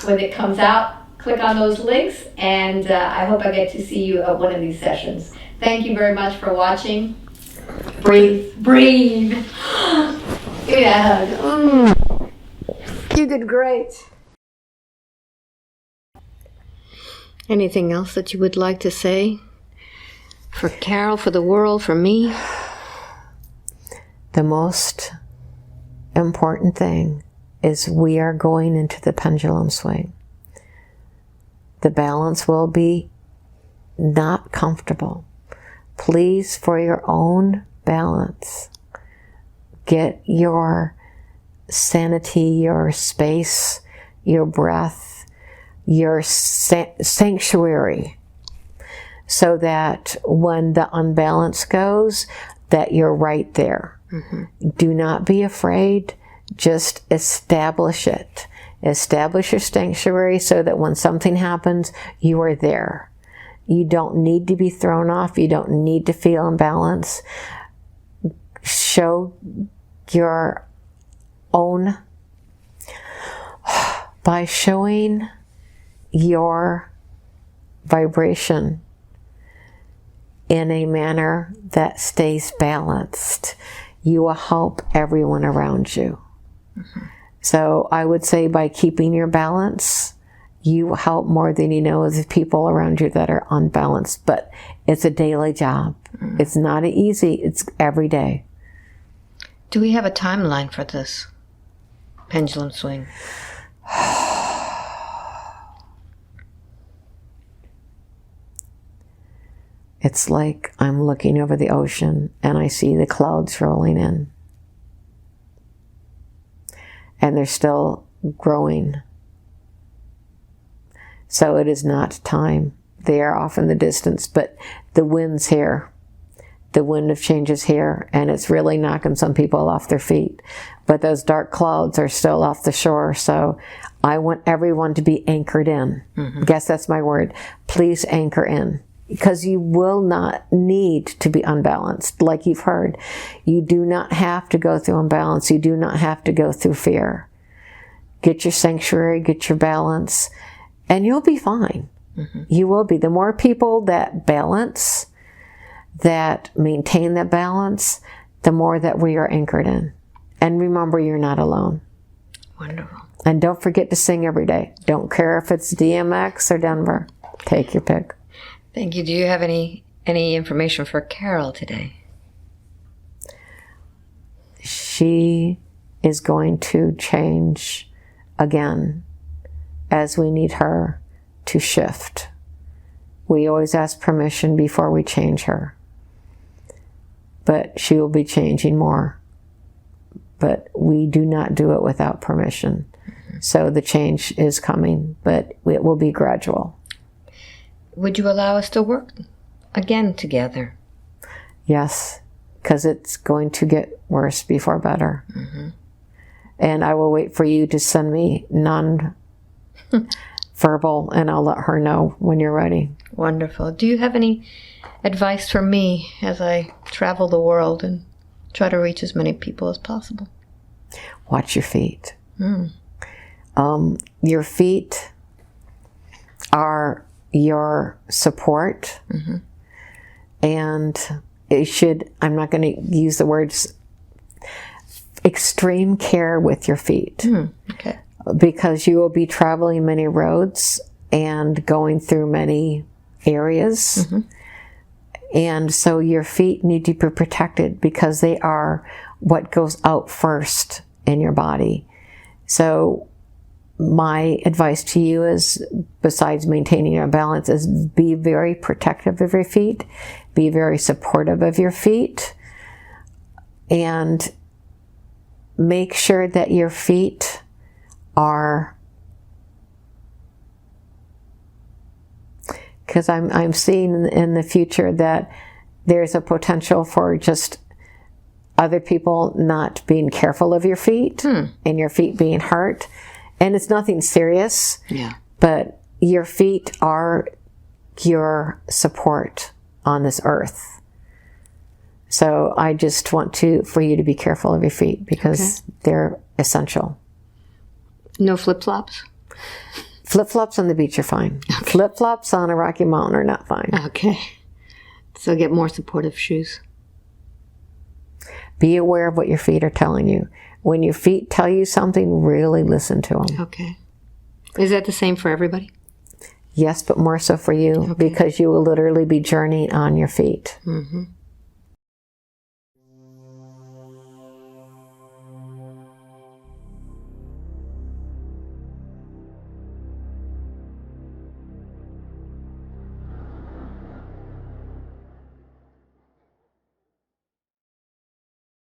when it comes out, click on those links, and I hope I get to see you at one of these sessions. Thank you very much for watching. Breathe. Breathe. Give me that hug. You did great. Anything else that you would like to say? For Carol, for the world, for me? The most important thing is we are going into the pendulum swing. The balance will be not comfortable. Please, for your own balance, get your sanity, your space, your breath, your sanctuary, so that when the unbalance goes, that you're right there. Mm-hmm. Do not be afraid. Just establish it. Establish your sanctuary so that when something happens, you are there. You don't need to be thrown off. You don't need to feel imbalanced. Show your own, by showing your vibration in a manner that stays balanced, you will help everyone around you. Mm-hmm. So I would say by keeping your balance, you help more than you know of the people around you that are unbalanced. But it's a daily job. Mm-hmm. It's not easy. It's every day. Do we have a timeline for this pendulum swing? It's like I'm looking over the ocean and I see the clouds rolling in. And they're still growing. So it is not time. They are off in the distance, but the wind's here. The wind of change is here, and it's really knocking some people off their feet. But those dark clouds are still off the shore, so I want everyone to be anchored in. Mm-hmm. Guess that's my word. Please anchor in. Because you will not need to be unbalanced, like you've heard. You do not have to go through imbalance. You do not have to go through fear. Get your sanctuary, get your balance, and you'll be fine. Mm-hmm. You will be. The more people that balance, that maintain that balance, the more that we are anchored in. And remember, you're not alone. Wonderful. And don't forget to sing every day. Don't care if it's DMX or Denver. Take your pick. Thank you. Do you have any information for Carol today? She is going to change again as we need her to shift. We always ask permission before we change her. But she will be changing more. But we do not do it without permission. Mm-hmm. So the change is coming, but it will be gradual. Would you allow us to work again together? Yes, because it's going to get worse before better. Mm-hmm. And I will wait for you to send me non-verbal, and I'll let her know when you're ready. Wonderful. Do you have any advice for me as I travel the world and try to reach as many people as possible? Watch your feet. Your feet are your support. Mm-hmm. And it should, I'm not going to use the words, extreme care with your feet. Okay. Because you will be traveling many roads and going through many areas. Mm-hmm. And so your feet need to be protected because they are what goes out first in your body. So my advice to you is, besides maintaining your balance, is be very protective of your feet, be very supportive of your feet, and make sure that your feet are, because I'm seeing in the future that there's a potential for just other people not being careful of your feet and your feet being hurt. And it's nothing serious, but your feet are your support on this earth. So I just want for you to be careful of your feet because they're essential. No flip-flops? Flip-flops on the beach are fine. Okay. Flip-flops on a rocky mountain are not fine. Okay. So get more supportive shoes. Be aware of what your feet are telling you. When your feet tell you something, really listen to them. Okay. Is that the same for everybody? Yes, but more so for you because you will literally be journeying on your feet. Mm-hmm.